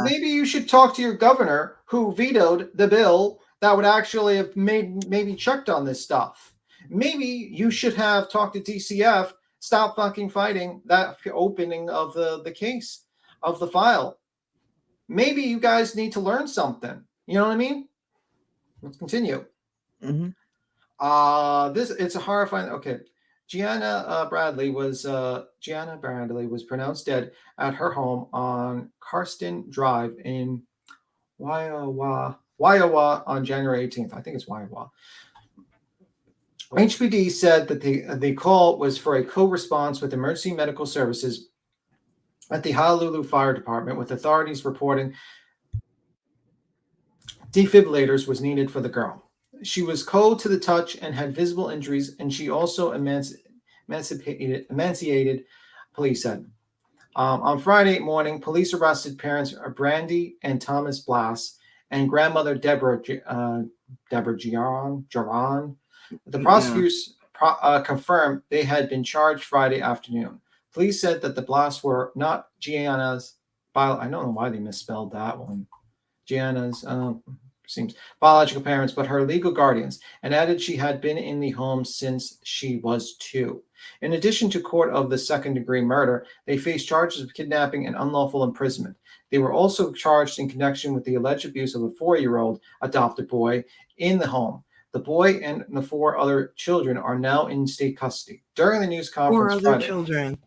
A: Maybe
B: you should talk to your governor who vetoed the bill that would actually have maybe checked on this stuff. Maybe you should have talked to DCF, stop fucking fighting that opening of the case, of the file. Maybe you guys need to learn something. You know what I mean? Let's continue. It's a horrifying. Okay. Gianna Bradley was pronounced dead at her home on Karsten Drive in Waiawa on January 18th. I think it's Waiawa. HPD said that the call was for a co-response with emergency medical services at the Honolulu Fire Department, with authorities reporting defibrillators was needed for the girl. She was cold to the touch and had visible injuries, and she also emaciated, police said. On Friday morning, police arrested parents Brandy and Thomas Blass and grandmother Deborah Jaron. The prosecutors confirmed they had been charged Friday afternoon. Police said that the blasts were not Gianna's. I don't know why they misspelled that one. Gianna's seems biological parents, but her legal guardians, and added she had been in the home since she was 2. In addition to court of the second-degree murder, they faced charges of kidnapping and unlawful imprisonment. They were also charged in connection with the alleged abuse of a 4-year-old adopted boy in the home. The boy and the 4 other children are now in state custody. During the news
A: 4
B: conference
A: other
B: Friday,
A: children.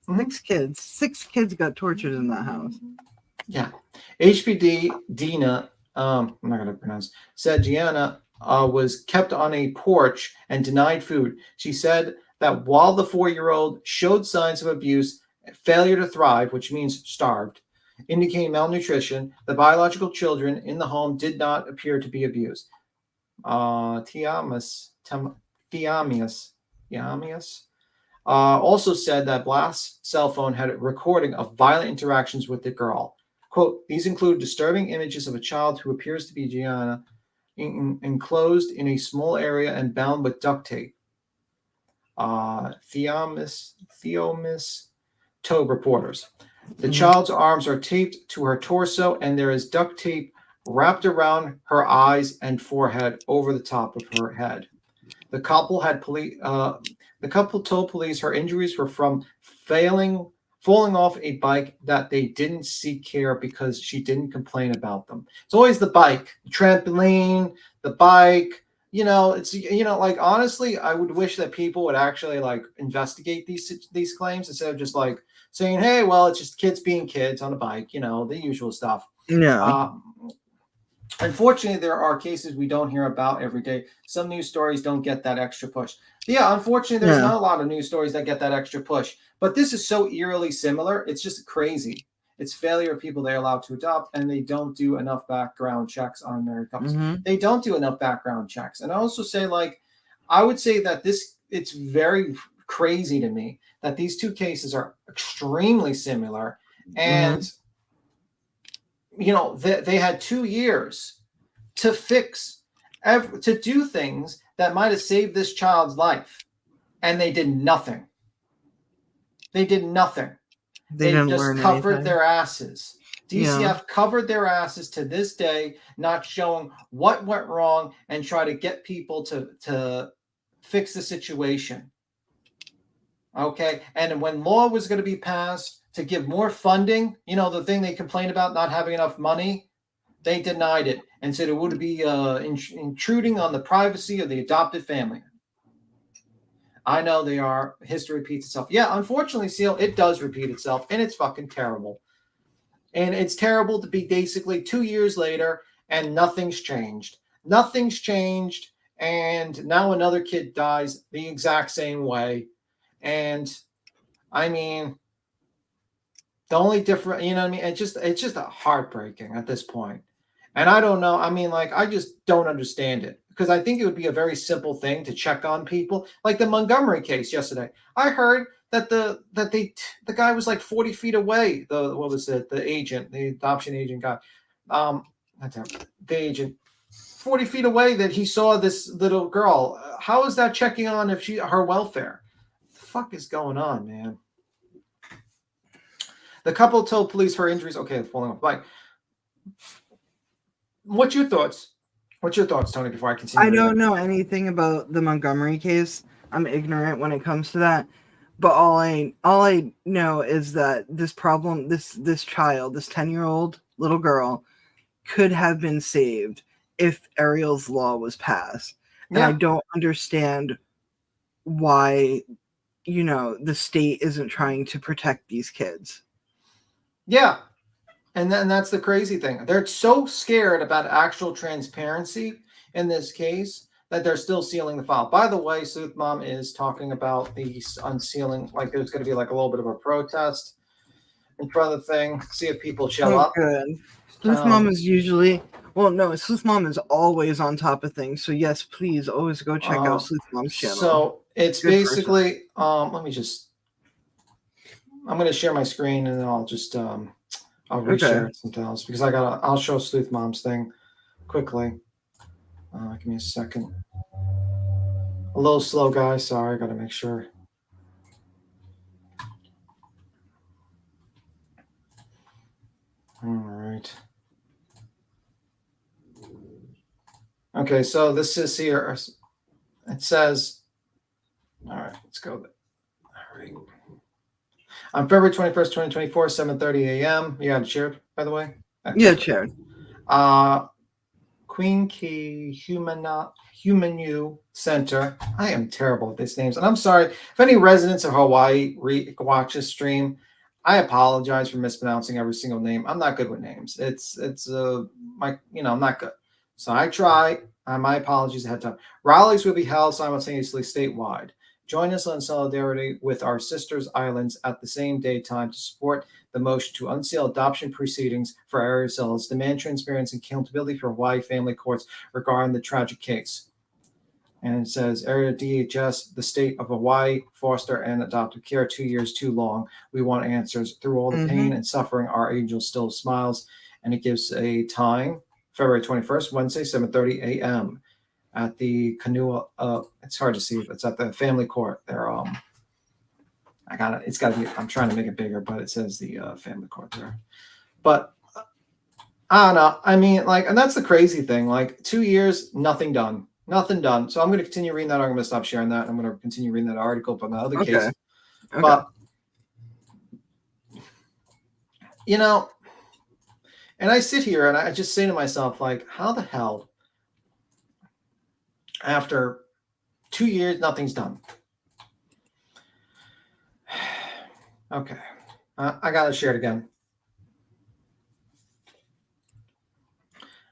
B: Mhm.
A: 6 kids. 6 kids got tortured in that house.
B: Yeah. HPD Dina, I'm not going to pronounce, said Gianna was kept on a porch and denied food. She said that while the 4-year-old showed signs of abuse, failure to thrive, which means starved, indicating malnutrition, the biological children in the home did not appear to be abused. Thiamius also said that Blast's cell phone had a recording of violent interactions with the girl. Quote, these include disturbing images of a child who appears to be Gianna enclosed in a small area and bound with duct tape. Theomis told reporters. The child's arms are taped to her torso, and there is duct tape wrapped around her eyes and forehead over the top of her head. The couple told police her injuries were from falling off a bike that they didn't seek care because she didn't complain about them. It's always the bike, the trampoline, the bike. Like honestly, I would wish that people would actually like investigate these claims instead of just like saying, "Hey, well, it's just kids being kids on a bike," the usual stuff.
A: Yeah.
B: Unfortunately, there are cases we don't hear about every day. Some news stories don't get that extra push. Yeah, unfortunately, there's not a lot of news stories that get that extra push. But this is so eerily similar. It's just crazy. It's failure of people they're allowed to adopt, and they don't do enough background checks on married couples. They don't do enough background checks. And I also say, I would say that it's very crazy to me that these 2 cases are extremely similar. And they had 2 years to to do things that might have saved this child's life, and they did nothing. They did nothing. They just covered their asses. DCF covered their asses to this day, not showing what went wrong and try to get people to fix the situation. Okay, and when law was going to be passed to give more funding, the thing they complained about not having enough money, they denied it and said it would be intruding on the privacy of the adopted family. I know they are. History repeats itself. Yeah, unfortunately, Seal, it does repeat itself, and it's fucking terrible. And it's terrible to be basically 2 years later and nothing's changed. Nothing's changed, and now another kid dies the exact same way. And I mean, the only difference, you know what I mean? It's just heartbreaking at this point. And I don't know. I mean, I just don't understand it because I think it would be a very simple thing to check on people. Like the Montgomery case yesterday. I heard that the guy was like 40 feet away. The adoption agent guy. The agent 40 feet away that he saw this little girl. How is that checking on her welfare? What the fuck is going on, man? The couple told police her injuries. Okay, falling off the bike. What's your thoughts? What's your thoughts, Tony, before I continue?
A: I don't know anything about the Montgomery case. I'm ignorant when it comes to that. But all I know is that this problem, this child, this 10-year-old little girl could have been saved if Ariel's law was passed. And I don't understand why, the state isn't trying to protect these kids.
B: Yeah. And then that's the crazy thing. They're so scared about actual transparency in this case that they're still sealing the file. By the way, Sleuth Mom is talking about the unsealing, like there's going to be like a little bit of a protest in front of the thing. See if people show up.
A: Good. Sleuth Mom is usually, Sleuth Mom is always on top of things. So yes, please always go check out Sleuth Mom's channel.
B: So it's basically, I'm going to share my screen and then I'll just, I'll reshare it something else because I'll show Sleuth Mom's thing quickly. Give me a second. A little slow, guys. Sorry, I got to make sure. All right. Okay, so this is here. It says, all right, let's go. All right. On February 21st, 2024, 7:30 a.m. You got it shared, by the way?
A: Yeah, Sharon.
B: Queen Key Humanu Center. I am terrible with these names. And I'm sorry if any residents of Hawaii watch this stream. I apologize for mispronouncing every single name. I'm not good with names. It's I'm not good. So I try. My apologies ahead of time. Rallies will be held simultaneously statewide. Join us in solidarity with our sisters islands at the same daytime to support the motion to unseal adoption proceedings for Ariel, demand transparency and accountability for Hawaii family courts regarding the tragic case. And it says, Area DHS, the state of Hawaii, foster and adoptive care, 2 years too long. We want answers. Through all the pain and suffering, our angel still smiles. And it gives a time, February 21st, Wednesday, 7:30 a.m. at the Kanua. It's hard to see, but it's at the family court. They're it's got to be, I'm trying to make it bigger, but it says the family court there. But I don't know. I mean, and that's the crazy thing. 2 years, nothing done. Nothing done. So I'm going to continue reading that. I'm going to stop sharing that. I'm going to continue reading that article about my other case.
A: Okay.
B: But, and I sit here and I just say to myself, how the hell, after 2 years, nothing's done? Okay. I got to share it again.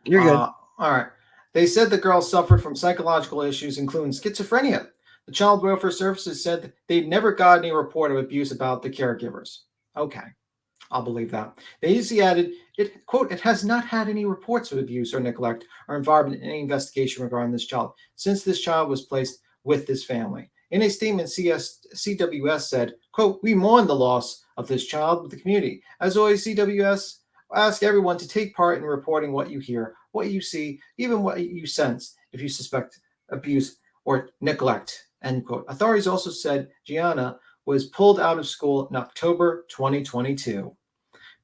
A: You're good.
B: All right. They said the girl suffered from psychological issues, including schizophrenia. The Child Welfare Services said that they'd never got any report of abuse about the caregivers. Okay. I'll believe that. The agency added, quote, it has not had any reports of abuse or neglect or involvement in any investigation regarding this child since this child was placed with this family. In a statement, CWS said, quote, we mourn the loss of this child with the community. As always, CWS ask everyone to take part in reporting what you hear, what you see, even what you sense if you suspect abuse or neglect, end quote. Authorities also said Gianna was pulled out of school in October 2022.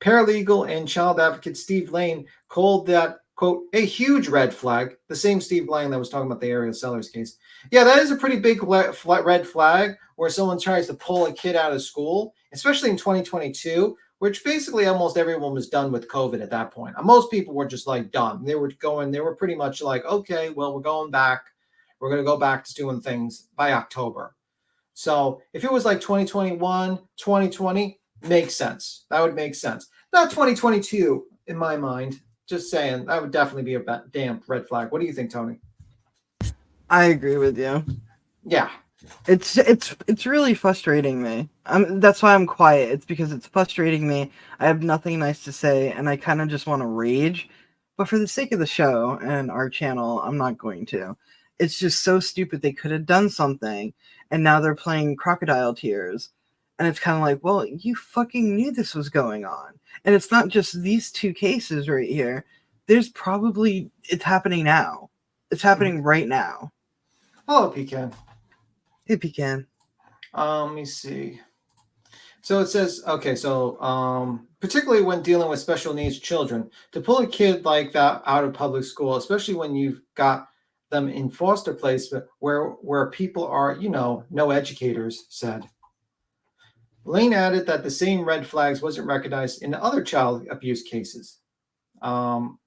B: Paralegal and child advocate Steve Lane called that, quote, a huge red flag. The same Steve Lane that was talking about the Ariel Sellers case. Yeah, that is a pretty big red flag where someone tries to pull a kid out of school, especially in 2022, which basically almost everyone was done with COVID at that point. Most people were just done. They were pretty much okay, well, we're going back. We're going to go back to doing things by October. So if it was 2021, 2020, makes sense. That would make sense. Not 2022 in my mind. Just saying, that would definitely be a damn red flag. What do you think, Tony?
A: I agree with you.
B: Yeah.
A: It's really frustrating me. That's why I'm quiet. It's because it's frustrating me. I have nothing nice to say, and I kind of just want to rage. But for the sake of the show and our channel, I'm not going to. It's just so stupid. They could have done something, and now they're playing crocodile tears. And it's kind of well, you fucking knew this was going on. And it's not just these two cases right here. It's happening now. It's happening right now.
B: Hello, Pecan.
A: Hey, Pecan.
B: Let me see. So it says, okay, so particularly when dealing with special needs children, to pull a kid like that out of public school, especially when you've got them in foster placement where people are, no educators, said. Lane added that the same red flags wasn't recognized in other child abuse cases. Shalene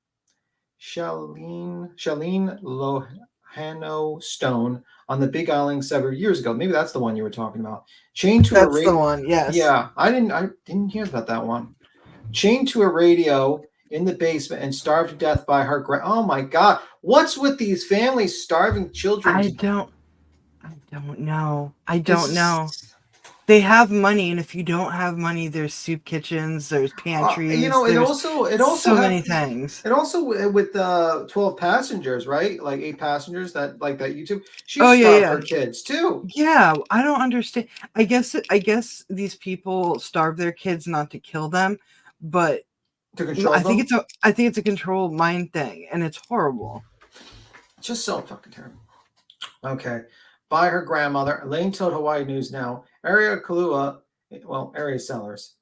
B: Lohano Stone on the Big Island several years ago. Maybe that's the one you were talking about. Chained to
A: That's the one, yes.
B: Yeah, I didn't hear about that one. Chained to a radio in the basement and starved to death by her oh my God. What's with these families starving children?
A: I don't know. I don't know. They have money, and if you don't have money, there's soup kitchens, there's pantries.
B: It also
A: so many things.
B: And also with 12 passengers, right? 8 passengers that YouTube. She
A: starved
B: her kids too.
A: Yeah, I don't understand. I guess these people starve their kids not to kill them, but
B: to control them?
A: I think it's a control mind thing, and it's horrible.
B: Just so fucking terrible. Okay. By her grandmother, Elaine told Hawaii News Now, Ariel Sellers,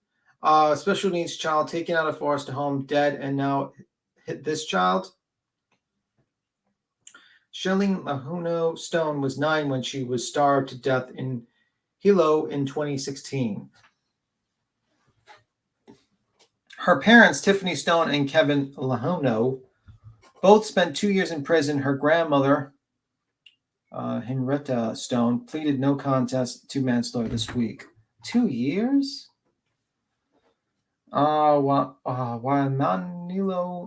B: Special needs child taken out of foster home, dead, and now hit this child. Shelleen Lahuno Stone was 9 when she was starved to death in Hilo in 2016. Her parents, Tiffany Stone and Kevin Lahuno, both spent 2 years in prison. Her grandmother, Henrietta Stone, pleaded no contest to manslaughter this week. 2 years? Manilo,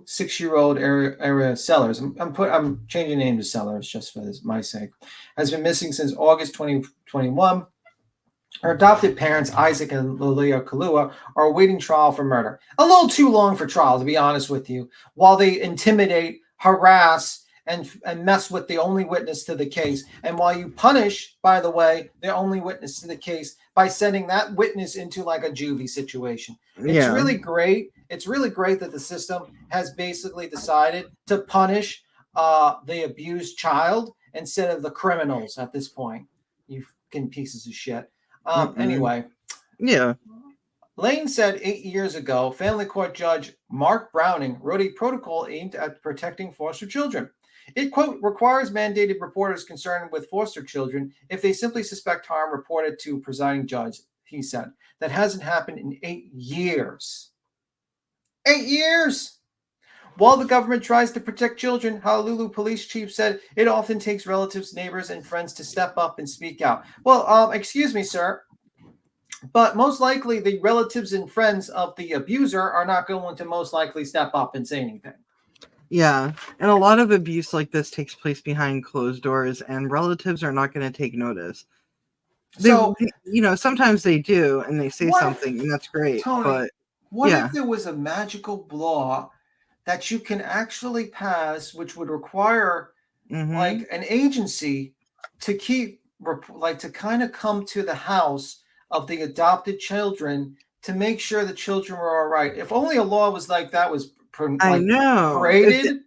B: 6-year-old Ariel Sellers. I'm changing name to Sellers just for my sake. Has been missing since August 2021. Her adopted parents, Isaac and Lilia Kalua, are awaiting trial for murder. A little too long for trial, to be honest with you. While they intimidate, harass, and mess with the only witness to the case. And while you punish, by the way, the only witness to the case by sending that witness into like a juvie situation. It's really great. It's really great that the system has basically decided to punish the abused child instead of the criminals at this point. You fucking pieces of shit. Anyway.
A: Yeah.
B: Lane said 8 years ago, family court judge Mark Browning wrote a protocol aimed at protecting foster children. It, quote, requires mandated reporters concerned with foster children if they simply suspect harm reported to presiding judge, he said. That hasn't happened in 8 years. 8 years! While the government tries to protect children, Honolulu police chief said it often takes relatives, neighbors, and friends to step up and speak out. Well, excuse me, sir, but most likely the relatives and friends of the abuser are not going to most likely step up and say anything.
A: Yeah, and a lot of abuse like this takes place behind closed doors, and relatives are not going to take notice. Sometimes they do, and they say something, and that's great.
B: Tony,
A: but
B: what if there was a magical law that you can actually pass, which would require like an agency to to kind of come to the house of the adopted children to make sure the children were all right? If only a law was like that was created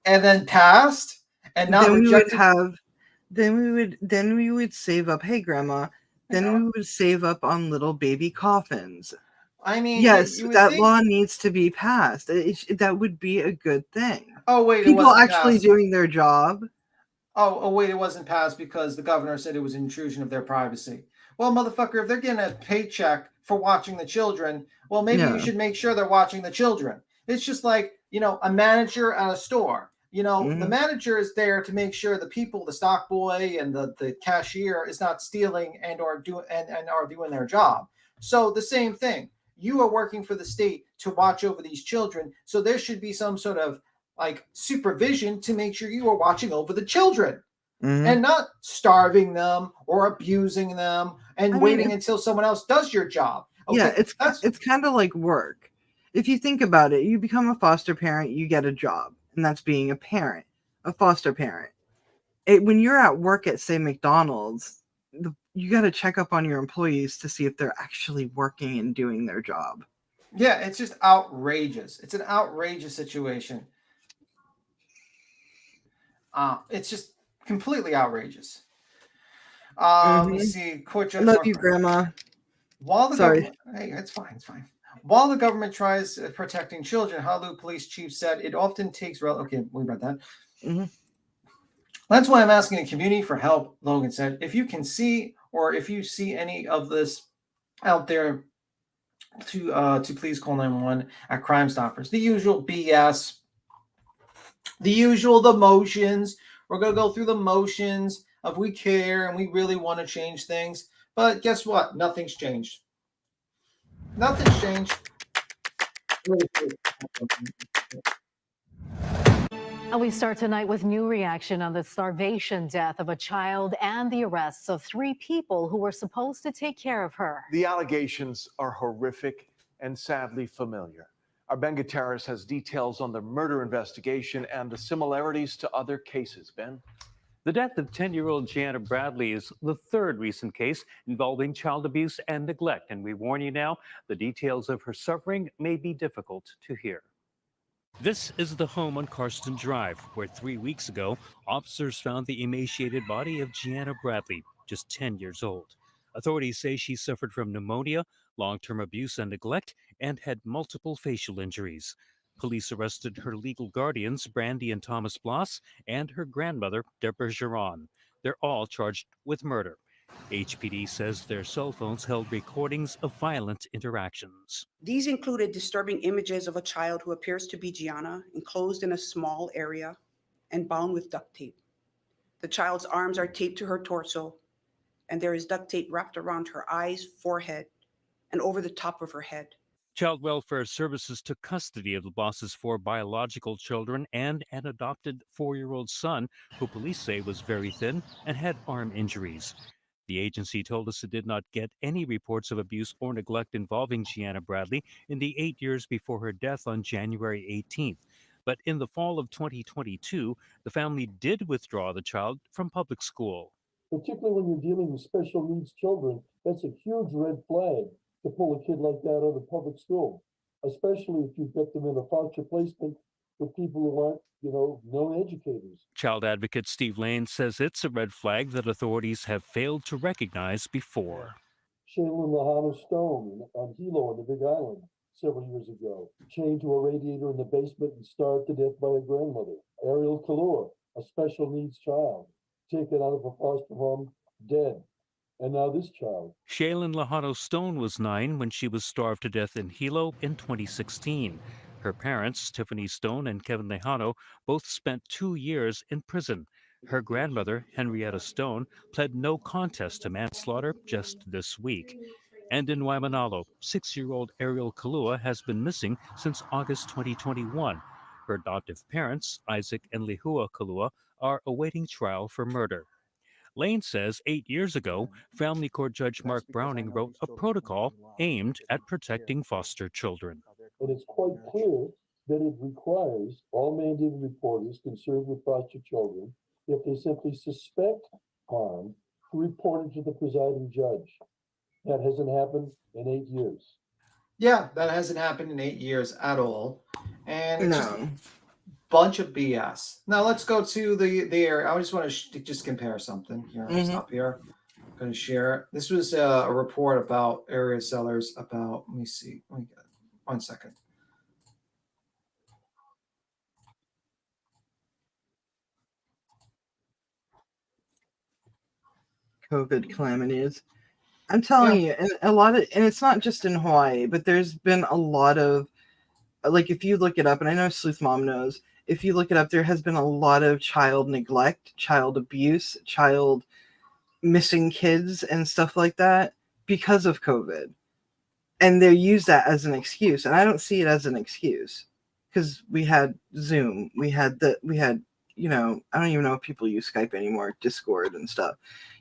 B: and then passed and not rejected.
A: Then we would save up. Hey, Grandma. Then we would save up on little baby coffins.
B: I mean,
A: yes, that law needs to be passed. That would be a good thing.
B: Oh wait,
A: people actually doing their job.
B: Oh wait, it wasn't passed because the governor said it was an intrusion of their privacy. Well, motherfucker, if they're getting a paycheck for watching the children, well, maybe you should make sure they're watching the children. It's just like, a manager at a store. The manager is there to make sure the people, the stock boy and the cashier is not stealing and are doing their job. So the same thing. You are working for the state to watch over these children. So there should be some sort of like supervision to make sure you are watching over the children and not starving them or abusing them and waiting until someone else does your job.
A: Okay, yeah, it's kind of like work. If you think about it, you become a foster parent, you get a job, and that's being a parent, a foster parent. When you're at work at, say, McDonald's, you got to check up on your employees to see if they're actually working and doing their job.
B: Yeah, it's just outrageous. It's an outrageous situation. It's just completely outrageous. Let me see. Court judge.
A: I love you, Grandma.
B: Hey, it's fine. It's fine. While the government tries protecting children, Honolulu police chief said it often takes. Okay, we read that. That's why I'm asking the community for help. Logan said, if you can see or if you see any of this out there, to please call 911 at Crime Stoppers. The usual BS. The motions. We're going to go through the motions of we care and we really want to change things. But guess what? Nothing's changed. Nothing's changed.
D: And we start tonight with new reaction on the starvation death of a child and the arrests of 3 people who were supposed to take care of her.
E: The allegations are horrific and sadly familiar. Our Ben Gutierrez has details on the murder investigation and the similarities to other cases. Ben?
F: The death of 10-year-old Gianna Bradley is the 3rd recent case involving child abuse and neglect. And we warn you now, the details of her suffering may be difficult to hear. This is the home on Karsten Drive, where 3 weeks ago, officers found the emaciated body of Gianna Bradley, just 10 years old. Authorities say she suffered from pneumonia, long-term abuse and neglect, and had multiple facial injuries. Police arrested her legal guardians, Brandy and Thomas Bloss, and her grandmother, Deborah Giron. They're all charged with murder. HPD says their cell phones held recordings of violent interactions.
G: These included disturbing images of a child who appears to be Gianna, enclosed in a small area and bound with duct tape. The child's arms are taped to her torso, and there is duct tape wrapped around her eyes, forehead, and over the top of her head.
F: Child Welfare Services took custody of the boss's 4 biological children and an adopted 4-year-old son, who police say was very thin and had arm injuries. The agency told us it did not get any reports of abuse or neglect involving Gianna Bradley in the 8 years before her death on January 18th. But in the fall of 2022, the family did withdraw the child from public school.
H: Particularly when you're dealing with special needs children, that's a huge red flag to pull a kid like that out of public school, especially if you've got them in a foster placement with people who aren't, known educators.
F: Child advocate Steve Lane says it's a red flag that authorities have failed to recognize before.
H: Shaylin Lahana Stone on Hilo on the Big Island several years ago, chained to a radiator in the basement and starved to death by a grandmother. Ariel Kalua, a special needs child, taken out of a foster home, dead. And now this child.
F: Shaylin Lahano Stone was 9 when she was starved to death in Hilo in 2016. Her parents, Tiffany Stone and Kevin Lejano, both spent 2 years in prison. Her grandmother, Henrietta Stone, pled no contest to manslaughter just this week. And in Waimanalo, 6-year-old Ariel Kalua has been missing since August 2021. Her adoptive parents, Isaac and Lehua Kalua, are awaiting trial for murder. Lane says 8 years ago, Family Court Judge Mark Browning wrote a protocol aimed at protecting foster children.
H: And it's quite clear that it requires all mandated reporters concerned with foster children, if they simply suspect harm, to report it to the presiding judge. That hasn't happened in 8 years.
B: Yeah, that hasn't happened in 8 years at all. And it's just
A: No.
B: bunch of BS. Now let's go to the area. I just want to just compare something here. Stop here. I'm going to share it. This was a report about area sellers about, let me see. Let me get 1 second.
A: COVID calamities. I'm telling you, and and it's not just in Hawaii, but there's been a lot of, like, if you look it up, and I know Sleuth Mom knows, if you look it up, there has been a lot of child neglect, child abuse, child missing kids, and stuff like that because of COVID. And they use that as an excuse, and I don't see it as an excuse, because we had Zoom, we had, I don't even know if people use Skype anymore, Discord and stuff.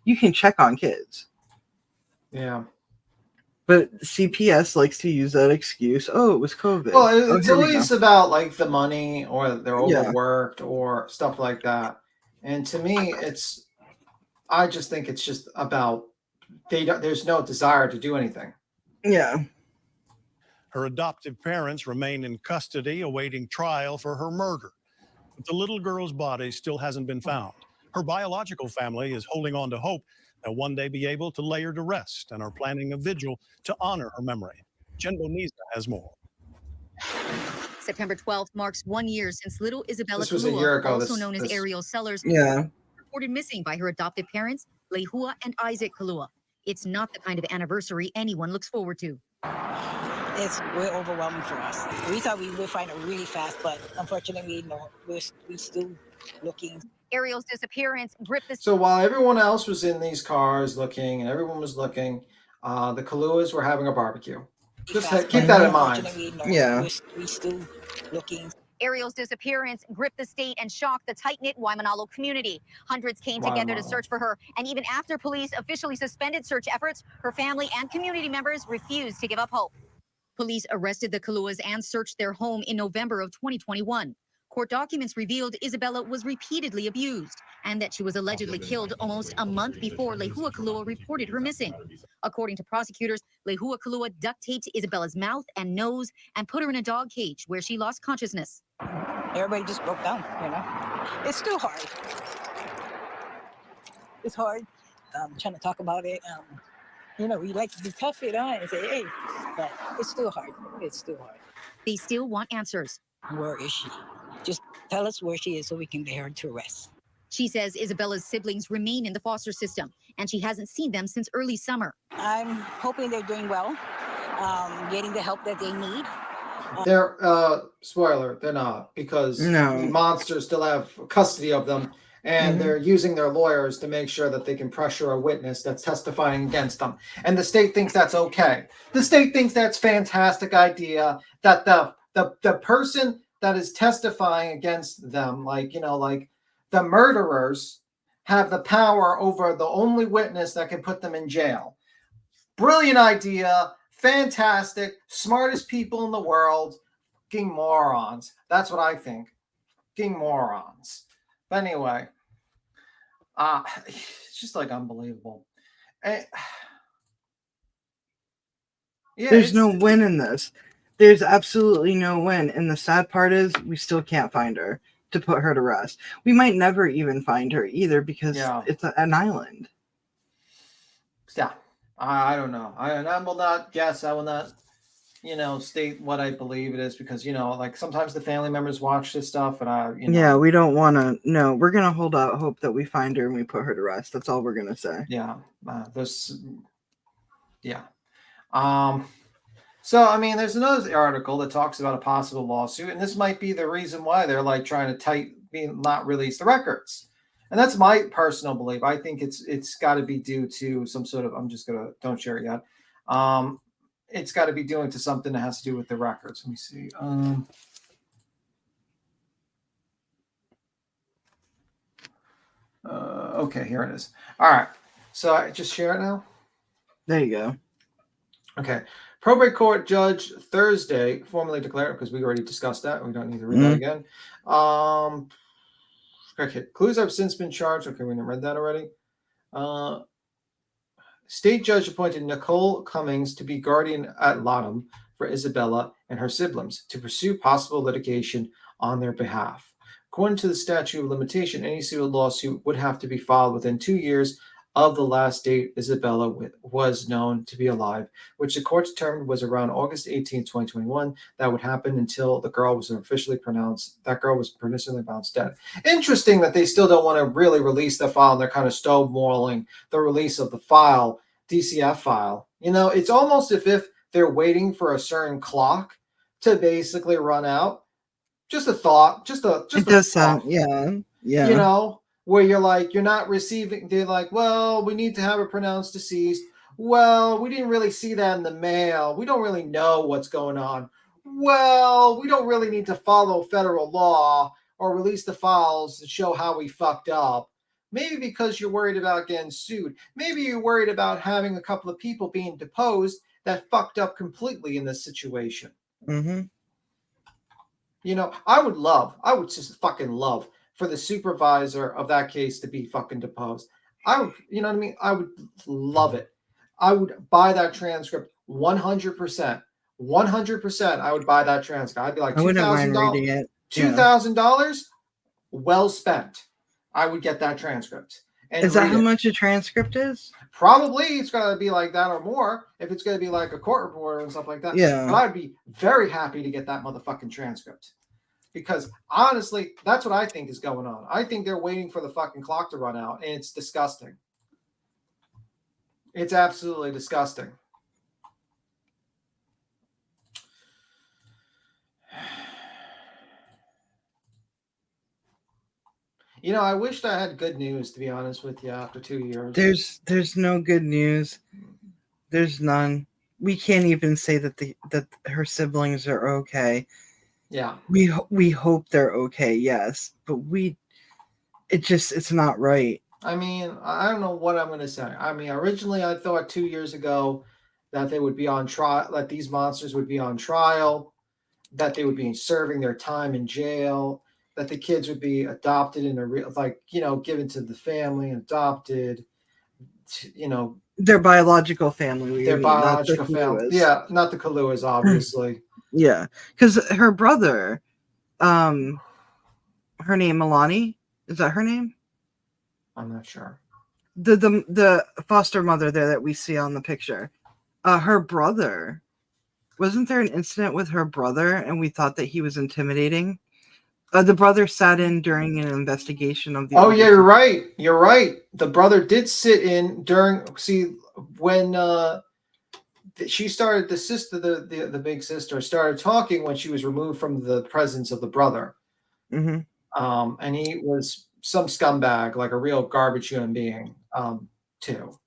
A: You can check on kids.
B: Yeah.
A: But CPS likes to use that excuse. Oh, it was COVID.
B: Well, it's always about like the money, or they're overworked, or stuff like that. And to me, I just think it's just about there's no desire to do anything.
A: Yeah.
I: Her adoptive parents remain in custody awaiting trial for her murder. But the little girl's body still hasn't been found. Her biological family is holding on to hope they'll one day be able to lay her to rest and are planning a vigil to honor her memory. Jen Bonisa has more.
J: September 12th marks 1 year since little Isabella
B: This was a year ago,
J: also known as Ariel Sellers, reported missing by her adoptive parents, Lehua and Isaac Kalua. It's not the kind of anniversary anyone looks forward to.
K: It's really overwhelming for us. We thought we would find it really fast, but unfortunately, no, we're still looking.
J: Ariel's disappearance gripped the...
B: So while everyone else was in these cars looking, and everyone was looking, the Kaluas were having a barbecue. Just keep that in mind.
K: No, we're still looking.
J: Ariel's disappearance gripped the state and shocked the tight-knit Waimanalo community. Hundreds came together to search for her, and even after police officially suspended search efforts, her family and community members refused to give up hope. Police arrested the Kaluas and searched their home in November of 2021. Court documents revealed Isabella was repeatedly abused and that she was allegedly killed almost a month before Lehua Kalua reported her missing. According to prosecutors, Lehua Kalua duct taped Isabella's mouth and nose and put her in a dog cage where she lost consciousness.
K: Everybody just broke down, It's still hard. It's hard trying to talk about it. You know, we like to be tough it on and say, hey, but it's still hard. It's still hard.
J: They still want answers.
K: Where is she? Just tell us where she is so we can lay her to rest.
J: She says Isabella's siblings remain in the foster system, and she hasn't seen them since early summer.
K: I'm hoping they're doing well, getting the help that they need.
B: They're spoiler, they're not, because
A: No.
B: the monsters still have custody of them, and they're using their lawyers to make sure that they can pressure a witness that's testifying against them. And the state thinks that's okay. The state thinks that's fantastic idea that the person that is testifying against them, like, you know, like the murderers have the power over the only witness that can put them in jail. Brilliant idea. Fantastic, smartest people in the world, fucking morons. That's what I think. Fucking morons. But anyway, it's just like unbelievable. Yeah,
A: There's no win in this. There's absolutely no win. And the sad part is we still can't find her to put her to rest. We might never even find her either because it's an island.
B: Yeah. I don't know. I will not guess. I will not, you know, state what I believe it is because, you know, like sometimes the family members watch this stuff and you know.
A: Yeah, we don't want to. No, we're going to hold out hope that we find her and we put her to rest. That's all we're going to say.
B: Yeah. Yeah. So, I mean, there's another article that talks about a possible lawsuit, and this might be the reason why they're like trying to not release the records. And that's my personal belief. I think it's got to be due to some sort of, don't share it yet. It's got to be due to something that has to do with the records. Let me see. Okay, here it is. All right. So I just share it now.
A: There you go.
B: Okay. Probate court judge Thursday formally declared, because we already discussed that. We don't need to read that again. Okay, clues have since been charged. Okay, we read that already. State judge appointed Nicole Cummings to be guardian ad litem for Isabella and her siblings to pursue possible litigation on their behalf. According to the statute of limitation, any civil lawsuit would have to be filed within 2 years of the last date Isabella was known to be alive, which the court determined was around August 18, 2021. That would happen until the girl was officially pronounced dead. Interesting that they still don't want to really release the file, and they're kind of stonewalling the release of the file, DCF file. You know, it's almost as if they're waiting for a certain clock to basically run out. Just a thought. It
A: does sound, yeah.
B: You know, where you're like, you're not receiving, they're like, well, we need to have it pronounced deceased. Well, we didn't really see that in the mail. We don't really know what's going on. Well, we don't really need to follow federal law or release the files to show how we fucked up. Maybe because you're worried about getting sued. Maybe you're worried about having a couple of people being deposed that fucked up completely in this situation.
A: Mm-hmm.
B: You know, I would just fucking love for the supervisor of that case to be fucking deposed. I would, you know what I mean? I would love it. I would buy that transcript 100%. 100%. I would buy that transcript. I'd be like, $2,000. $2,000, well spent. I would get that transcript. And
A: is that how much a transcript is?
B: Probably it's going to be like that or more if it's going to be like a court reporter and stuff like that.
A: Yeah.
B: But I'd be very happy to get that motherfucking transcript. Because honestly, that's what I think is going on. I think they're waiting for the fucking clock to run out, and it's disgusting. It's absolutely disgusting. You know, I wished I had good news, to be honest with you, after 2 years.
A: There's no good news. There's none. We can't even say that her siblings are okay.
B: Yeah.
A: We hope they're okay, yes. But it's not right.
B: I mean, I don't know what I'm going to say. I mean, originally I thought 2 years ago that they would be on trial, that these monsters would be on trial, that they would be serving their time in jail, that the kids would be adopted in a real, like, you know, given to the family, adopted, you know.
A: Their biological family.
B: Their biological family. Yeah, not the Kaluas, obviously.
A: Yeah, because her brother, her name Milani, is that her name?
B: I'm not sure.
A: the foster mother there that we see on the picture, her brother, wasn't there an incident with her brother and we thought that he was intimidating? The brother sat in during an investigation of the
B: Oh
A: older
B: yeah,
A: sister.
B: you're right. The brother did sit in during, see, when she started, the sister, the big sister started talking when she was removed from the presence of the brother.
A: Mm-hmm.
B: And he was some scumbag, like a real garbage human being, too.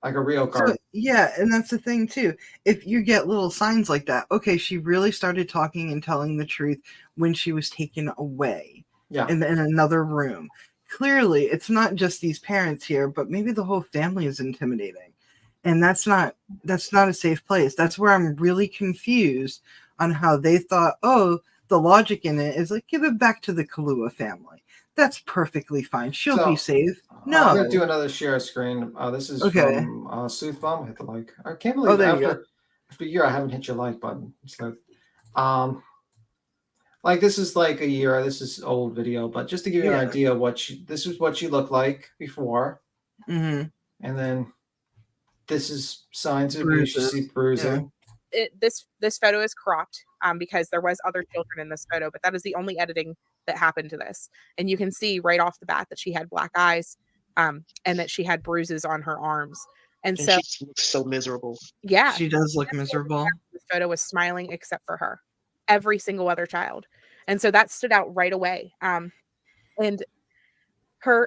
B: Like a real
A: So
B: garbage.
A: yeah, and that's the thing too. If you get little signs like that, okay, she really started talking and telling the truth when she was taken away
B: Yeah.
A: in another room. Clearly, it's not just these parents here, but maybe the whole family is intimidating. And that's not a safe place. That's where I'm really confused on how they thought, oh, the logic in it is like give it back to the Kahlua family. That's perfectly fine. She'll be safe.
B: I'm gonna
A: No.
B: do another share screen. This is
A: Okay.
B: from Soothbomb. Hit the like. I can't
A: Oh,
B: believe
A: there you go.
B: after a year I haven't hit your like button. So, like this is like a year. This is old video, but just to give you an
A: Yeah.
B: idea of this is what she looked like before,
A: Mm-hmm.
B: and then this is signs of abuse. You see bruising.
L: This photo is cropped because there was other children in this photo, but that is the only editing that happened to this. And you can see right off the bat that she had black eyes and that she had bruises on her arms. And so
M: she looks so miserable.
L: Yeah.
A: She does look miserable.
L: This photo was smiling except for her. Every single other child. And so that stood out right away. And her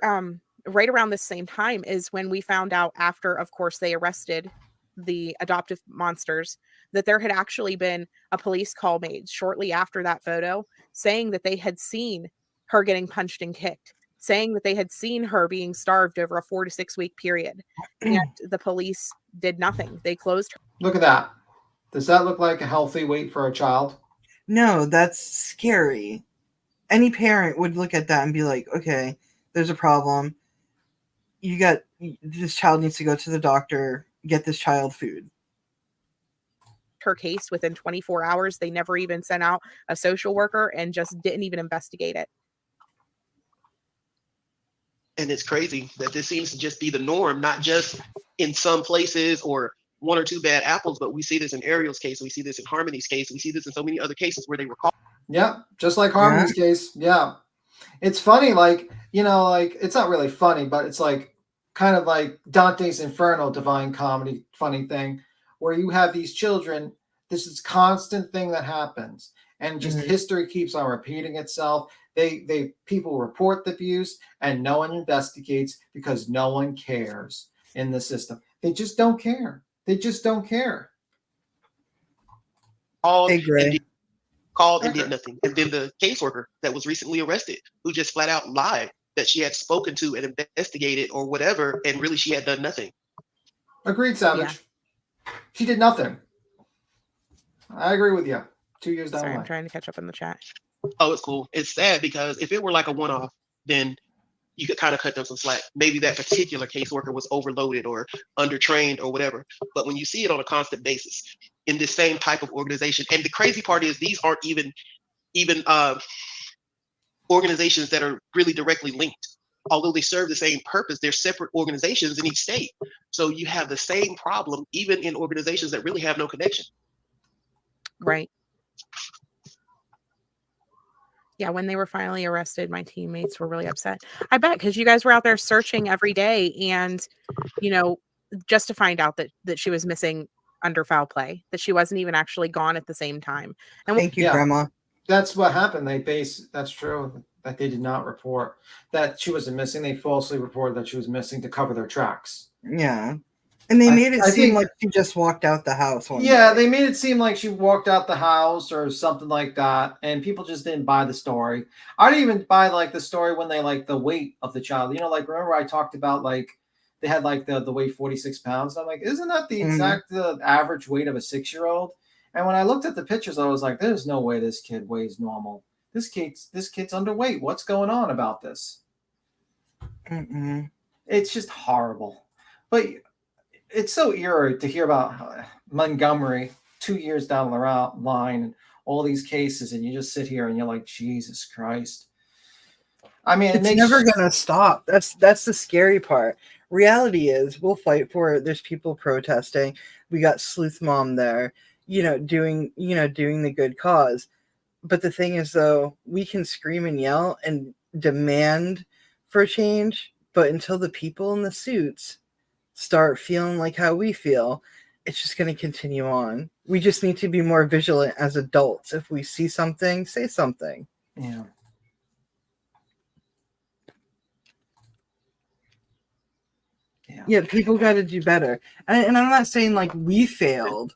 L: right around the same time is when we found out, after, of course, they arrested the adoptive monsters, that there had actually been a police call made shortly after that photo saying that they had seen her getting punched and kicked, saying that they had seen her being starved over a 4 to 6 week period. And the police did nothing. They closed her.
B: Look at that. Does that look like a healthy weight for a child?
A: No, that's scary. Any parent would look at that and be like, okay, there's a problem. This child needs to go to the doctor, get this child food.
L: Her case within 24 hours. They never even sent out a social worker and just didn't even investigate it.
M: And it's crazy that this seems to just be the norm, not just in some places or one or two bad apples, but we see this in Ariel's case. We see this in Harmony's case. We see this in so many other cases where they were caught.
B: Yeah, just like Harmony's case. Yeah. It's funny, like, like it's not really funny, but it's like kind of like Dante's Inferno, Divine Comedy, funny thing, where you have these children, this is constant thing that happens, and just history keeps on repeating itself. People report the abuse and no one investigates because no one cares in the system. They just don't care. They just don't care.
M: Called and did nothing. And then the caseworker that was recently arrested, who just flat out lied that she had spoken to and investigated or whatever, and really she had done nothing.
B: Agreed, Savage. Yeah. She did nothing. I agree with you. 2 years down the line.
L: I'm trying to catch up in the chat.
M: Oh, it's cool. It's sad because if it were like a one-off, then you could kind of cut them some slack. Maybe that particular caseworker was overloaded or undertrained or whatever. But when you see it on a constant basis in this same type of organization, and the crazy part is these aren't even organizations that are really directly linked. Although they serve the same purpose, they're separate organizations in each state. So you have the same problem even in organizations that really have no connection.
L: Right. Yeah, when they were finally arrested, my teammates were really upset. I bet, because you guys were out there searching every day and, just to find out that she was missing under foul play, that she wasn't even actually gone at the same time. And
A: Thank you, Grandma.
B: That's what happened. That's true, that they did not report that she wasn't missing. They falsely reported that she was missing to cover their tracks.
A: Yeah. And they made it seem like she just walked out the house.
B: They made it seem like she walked out the house or something like that, and people just didn't buy the story. I didn't even buy the story when they the weight of the child. Remember I talked about they had the weight 46 pounds. And I'm like, isn't that the exact average weight of a 6-year-old? And when I looked at the pictures, I was like, there's no way this kid weighs normal. This kid's underweight. What's going on about this? It's just horrible. But it's so eerie to hear about Montgomery 2 years down the line and all these cases, and you just sit here and you're like, Jesus Christ. I mean,
A: it's never gonna stop. That's the scary part. Reality is we'll fight for it. There's people protesting. We got Sleuth Mom there, doing the good cause. But the thing is, though, we can scream and yell and demand for change, but until the people in the suits start feeling like how we feel, it's just going to continue on. We just need to be more vigilant as adults. If we see something, say something.
B: Yeah.
A: Yeah, people got to do better. And I'm not saying like we failed.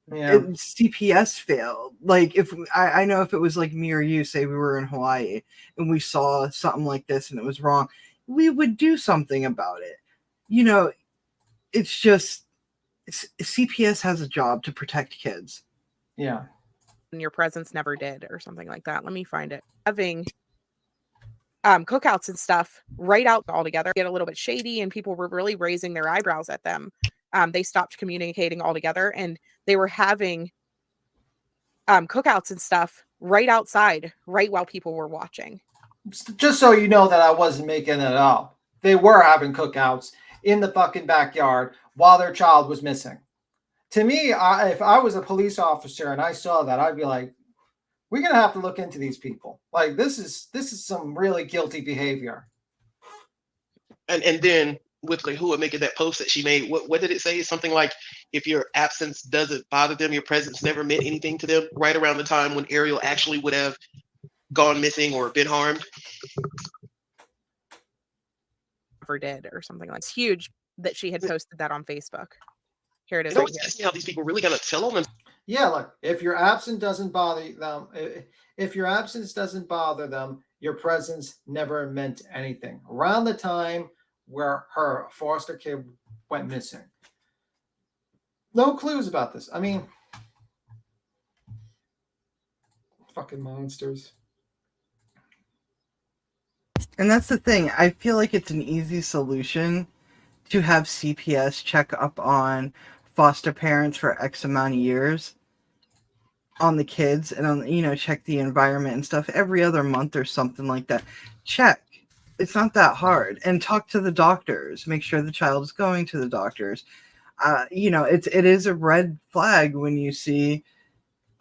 B: Yeah.
A: CPS failed. Like if I know if it was like me or you, say we were in Hawaii and we saw something like this and it was wrong, we would do something about it. It's just CPS has a job to protect kids.
B: Yeah.
L: And your presence never did, or something like that. Let me find it. Having cookouts and stuff right out altogether get a little bit shady, and people were really raising their eyebrows at them. They stopped communicating altogether, and they were having cookouts and stuff right outside, right while people were watching.
B: Just so you know that I wasn't making it up. They were having cookouts in the fucking backyard while their child was missing. To me, if I was a police officer and I saw that, I'd be like, we're going to have to look into these people. Like, this is some really guilty behavior.
M: And then with Lahua making that post that she made, what did it say? Something like, if your absence doesn't bother them, your presence never meant anything to them, right around the time when Ariel actually would have gone missing or been harmed.
L: Never did, or something like. It's huge that she had posted that on Facebook. Here it is.
M: It always gets me how these people really gonna tell on them.
B: Yeah, look, if your absence doesn't bother them, your presence never meant anything. Around the time where her foster kid went missing. No clues about this. I mean, fucking monsters.
A: And that's the thing. I feel like it's an easy solution to have CPS check up on foster parents for X amount of years on the kids and on, check the environment and stuff every other month or something like that. Check. It's not that hard. And talk to the doctors. Make sure the child is going to the doctors. It is a red flag when you see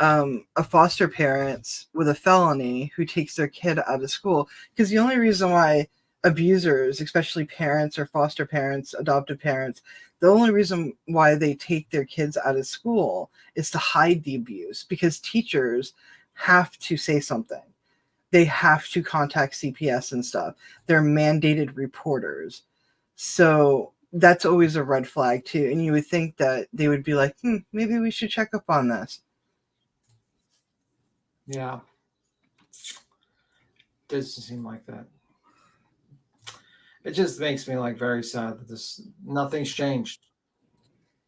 A: a foster parents with a felony who takes their kid out of school, because the only reason why abusers, especially parents or foster parents, adoptive parents, the only reason why they take their kids out of school is to hide the abuse, because teachers have to say something. They have to contact CPS and stuff. They're mandated reporters. So that's always a red flag too. And you would think that they would be like, maybe we should check up on this.
B: Yeah. Doesn't seem like that. It just makes me very sad that nothing's changed.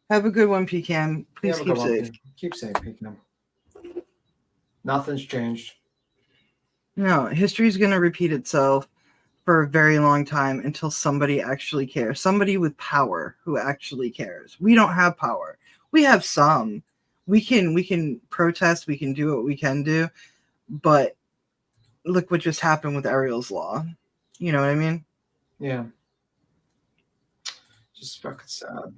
A: Have a good one, Pecan. Please keep safe.
B: Keep safe, Pecan. Nothing's changed.
A: No, history is going to repeat itself for a very long time until somebody actually cares. Somebody with power who actually cares. We don't have power. We have some. We can protest. We can do what we can do. But look what just happened with Ariel's law. You know what I mean?
B: Yeah. Just fucking sad.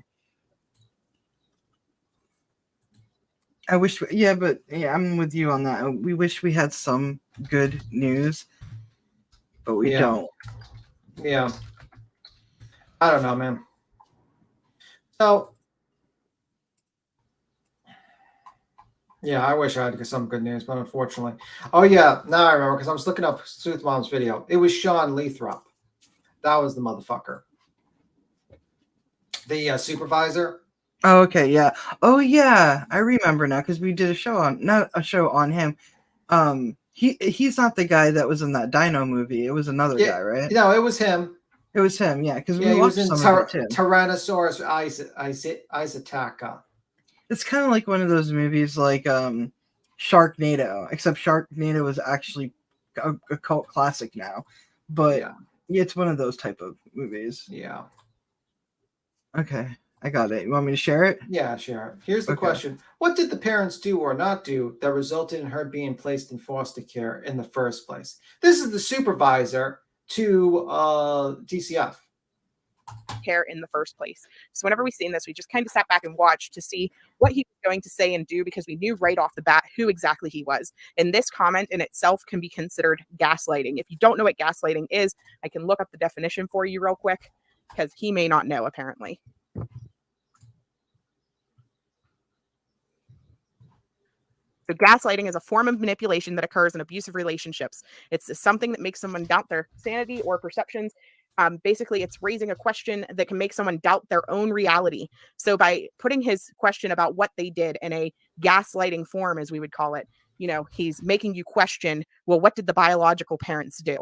A: I wish, I'm with you on that. We wish we had some good news, but we don't.
B: Yeah. I don't know, man. So, yeah, I wish I had some good news, but unfortunately. Oh, yeah, now I remember, because I was looking up Sleuth Mom's video. It was Sean Lathrop. That was the motherfucker. The supervisor.
A: Oh, okay, yeah. Oh, yeah. I remember now, because we did not a show on him. He's not the guy that was in that Dino movie. It was another guy, right?
B: No, it was him.
A: It was him, yeah. Because
B: we
A: watched
B: was in
A: some of it too.
B: Tyrannosaurus Isataka.
A: It's kind of like one of those movies like Sharknado, except Sharknado is actually a cult classic now. But yeah, it's one of those type of movies.
B: Yeah.
A: Okay, I got it. You want me to share it?
B: Yeah, share it. Here's the question. What did the parents do or not do that resulted in her being placed in foster care in the first place? This is the supervisor to DCF.
L: care in the first place. So whenever we seen this, we just kind of sat back and watched to see what he was going to say and do, because we knew right off the bat who exactly he was. And this comment in itself can be considered gaslighting. If you don't know what gaslighting is, I can look up the definition for you real quick, because he may not know, apparently. So gaslighting is a form of manipulation that occurs in abusive relationships. It's something that makes someone doubt their sanity or perceptions. Basically, it's raising a question that can make someone doubt their own reality. So by putting his question about what they did in a gaslighting form, as we would call it, he's making you question, well, what did the biological parents do?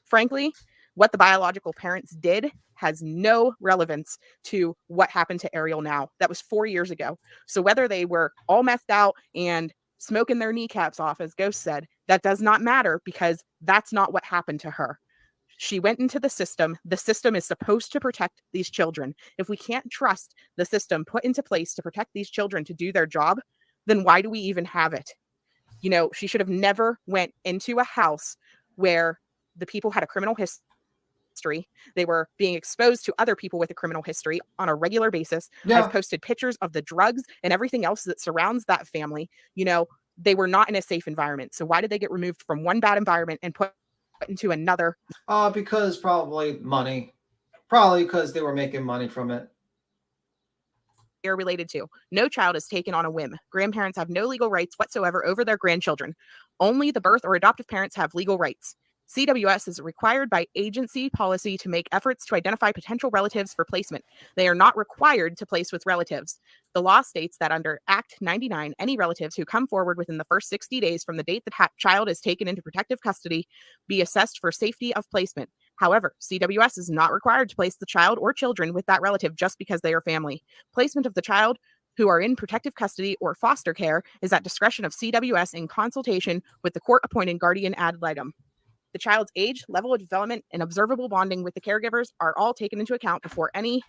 L: Frankly, what the biological parents did has no relevance to what happened to Ariel now. That was 4 years ago. So whether they were all messed out and smoking their kneecaps off, as Ghost said, that does not matter, because that's not what happened to her. She went into the system. The system is supposed to protect these children. If we can't trust the system put into place to protect these children to do their job, then why do we even have it? She should have never went into a house where the people had a criminal history. They were being exposed to other people with a criminal history on a regular basis.
B: Yeah.
L: I've posted pictures of the drugs and everything else that surrounds that family. They were not in a safe environment. So why did they get removed from one bad environment and put into another?
B: Because probably money. Probably because they were making money from it.
L: Are related to. No child is taken on a whim. Grandparents have no legal rights whatsoever over their grandchildren. Only the birth or adoptive parents have legal rights. CWS is required by agency policy to make efforts to identify potential relatives for placement. They are not required to place with relatives. The law states that under Act 99, any relatives who come forward within the first 60 days from the date the child is taken into protective custody be assessed for safety of placement. However, CWS is not required to place the child or children with that relative just because they are family. Placement of the child who are in protective custody or foster care is at discretion of CWS in consultation with the court-appointed guardian ad litem. The child's age, level of development, and observable bonding with the caregivers are all taken into account before any,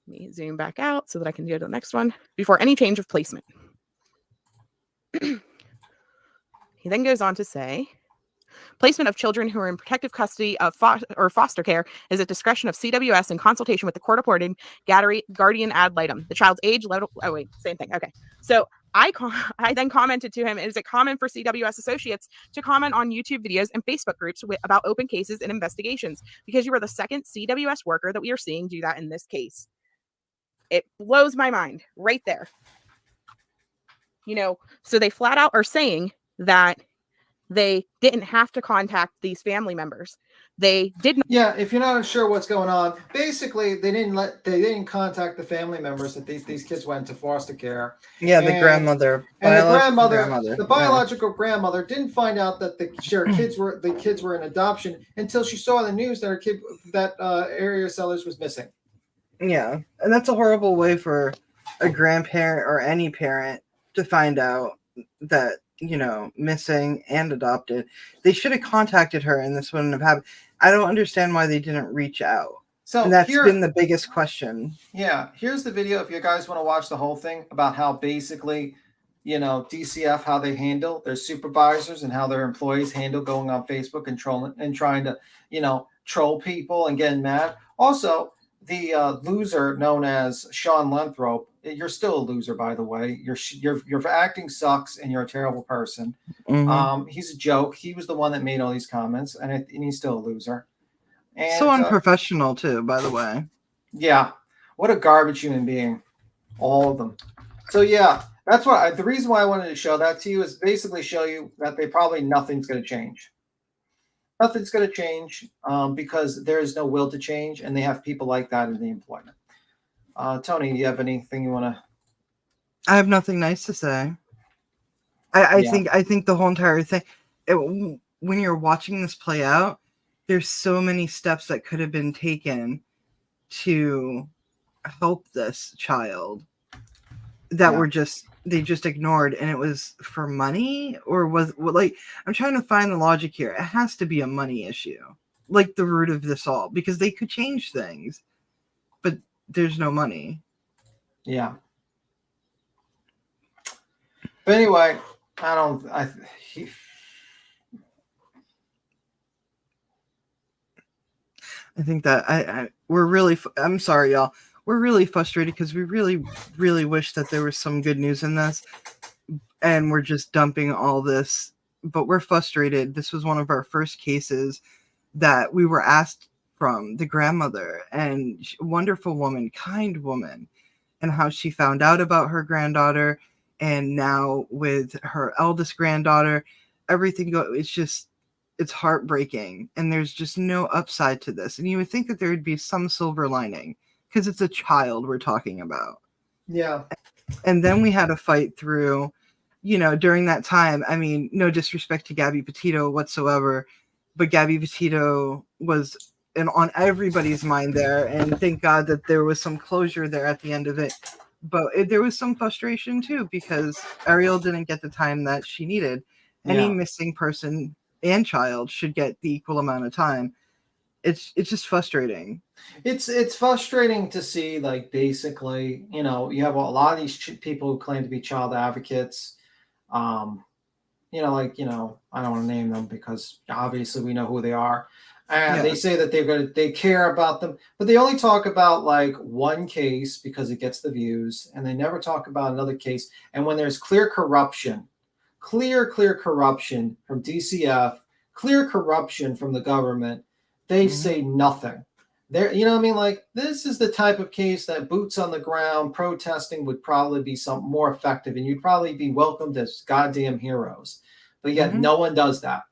L: let me zoom back out so that I can go to the next one, before any change of placement. He then goes on to say, placement of children who are in protective custody of or foster care is at discretion of CWS in consultation with the court-appointed guardian ad litem. The child's age, level, oh wait, same thing. Okay. So I then commented to him, is it common for CWS associates to comment on YouTube videos and Facebook groups about open cases and investigations? Because you are the second CWS worker that we are seeing do that in this case. It blows my mind right there. So they flat out are saying that they didn't have to contact these family members. They didn't.
B: Yeah, if you're not sure what's going on, basically they didn't contact the family members that these kids went to foster care.
A: Yeah, the grandmother.
B: And the biological grandmother didn't find out that the kids were in adoption until she saw in the news that Ariel Sellers was missing.
A: Yeah, and that's a horrible way for a grandparent or any parent to find out that, missing and adopted. They should have contacted her and this wouldn't have happened. I don't understand why they didn't reach out.
B: So
A: and that's been the biggest question.
B: Yeah, here's the video if you guys want to watch the whole thing about how basically, DCF, how they handle their supervisors and how their employees handle going on Facebook and trolling and trying to, troll people and getting mad. Also, the loser known as Sean Lenthrop, you're still a loser, by the way. Your acting sucks and you're a terrible person.
A: Mm-hmm.
B: He's a joke. He was the one that made all these comments, and he's still a loser. And,
A: so unprofessional too, by the way.
B: Yeah, what a garbage human being, all of them. So yeah, that's why the reason why I wanted to show that to you is basically show you that nothing's going to change. Nothing's going to change because there is no will to change, and they have people like that in the employment. Tony, do you have anything you want to?
A: I have nothing nice to say. I think the whole entire thing. When you're watching this play out, there's so many steps that could have been taken to help this child that they just ignored, and it was for money, or I'm trying to find the logic here. It has to be a money issue, like the root of this all, because they could change things, but there's no money.
B: Yeah. But anyway,
A: I think that we're really, I'm sorry, y'all. We're really frustrated because we really, really wish that there was some good news in this, and we're just dumping all this. But we're frustrated. This was one of our first cases that we were asked from the grandmother, and wonderful woman, kind woman, and how she found out about her granddaughter, and now with her eldest granddaughter, everything it's heartbreaking, and there's just no upside to this. And you would think that there would be some silver lining because it's a child we're talking about.
B: Yeah.
A: And then we had to fight through, during that time. I mean, no disrespect to Gabby Petito whatsoever, but Gabby Petito was on everybody's mind there, and thank God that there was some closure there at the end of it. But there was some frustration too because Ariel didn't get the time that she needed. Any missing person and child should get the equal amount of time. It's just frustrating.
B: It's frustrating to see, like, basically, you have a lot of these people who claim to be child advocates. I don't want to name them because obviously we know who they are. And they say that they care about them, but they only talk about like one case because it gets the views, and they never talk about another case. And when there's clear corruption from DCF, clear corruption from the government, they say nothing. Like, this is the type of case that boots on the ground protesting would probably be something more effective, and you'd probably be welcomed as goddamn heroes. But yet no one does that.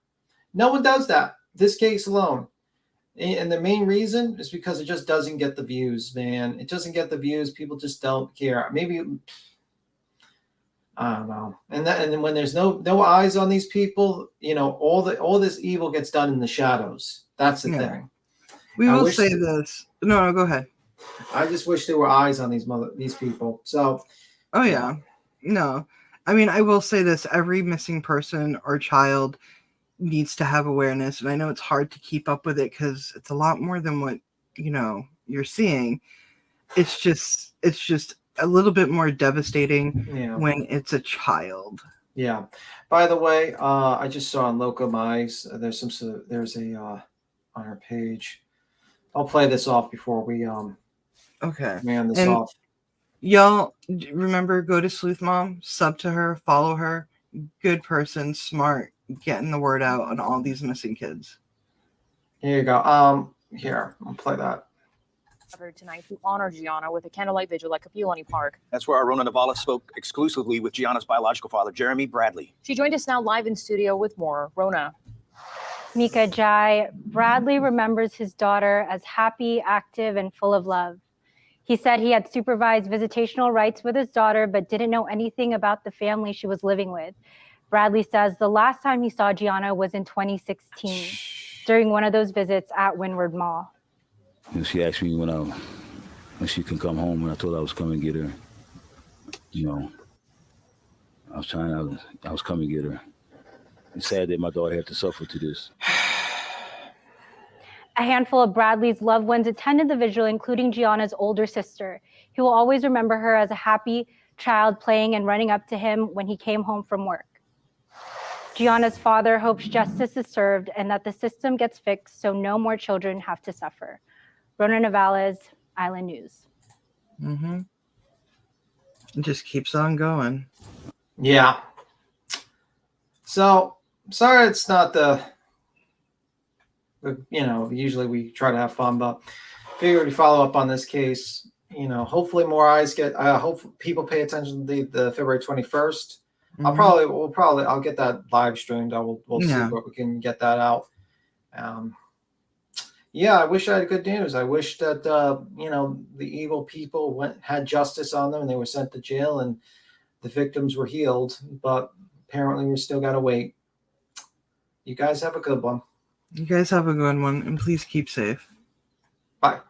B: No one does that. This case alone. And the main reason is because it just doesn't get the views, man. It doesn't get the views. People just don't care. Maybe, I don't know. And then when there's no eyes on these people, all this evil gets done in the shadows. That's the thing.
A: We will say this. No, go ahead.
B: I just wish there were eyes on these people. So.
A: Oh yeah. No. I mean, I will say this: every missing person or child needs to have awareness, and I know it's hard to keep up with it because it's a lot more than what you're seeing. It's just a little bit more devastating when it's a child.
B: Yeah. By the way, I just saw on Locomais there's a on our page. I'll play this off before we man this off.
A: Y'all remember, go to Sleuth Mom, sub to her, follow her. Good person, smart, getting the word out on all these missing kids.
B: Here you go. Here, I'll play that.
N: Tonight to honor Gianna with a candlelight vigil at Capilani Park.
O: That's where Rona Navala spoke exclusively with Gianna's biological father, Jeremy Bradley.
N: She joined us now live in studio with more. Rona.
P: Mika Jai, Bradley remembers his daughter as happy, active, and full of love. He said he had supervised visitational rights with his daughter, but didn't know anything about the family she was living with. Bradley says the last time he saw Gianna was in 2016 during one of those visits at Windward Mall.
Q: And she asked me when she can come home, and I told her I was coming to get her. I was coming to get her. It's sad that my daughter had to suffer to this.
P: A handful of Bradley's loved ones attended the vigil, including Gianna's older sister. He will always remember her as a happy child playing and running up to him when he came home from work. Gianna's father hopes justice is served and that the system gets fixed so no more children have to suffer. Rona Navales, Island News.
A: It just keeps on going.
B: Yeah. So, sorry it's not usually we try to have fun, but figured we follow up on this case. Hopefully more eyes hope people pay attention to the February 21st. I'll get that live streamed. We'll see what we can get that out. I wish I had good news. I wish that the evil people had justice on them and they were sent to jail and the victims were healed, but apparently we still got to wait. You guys have a good one.
A: You guys have a good one, and please keep safe.
B: Bye.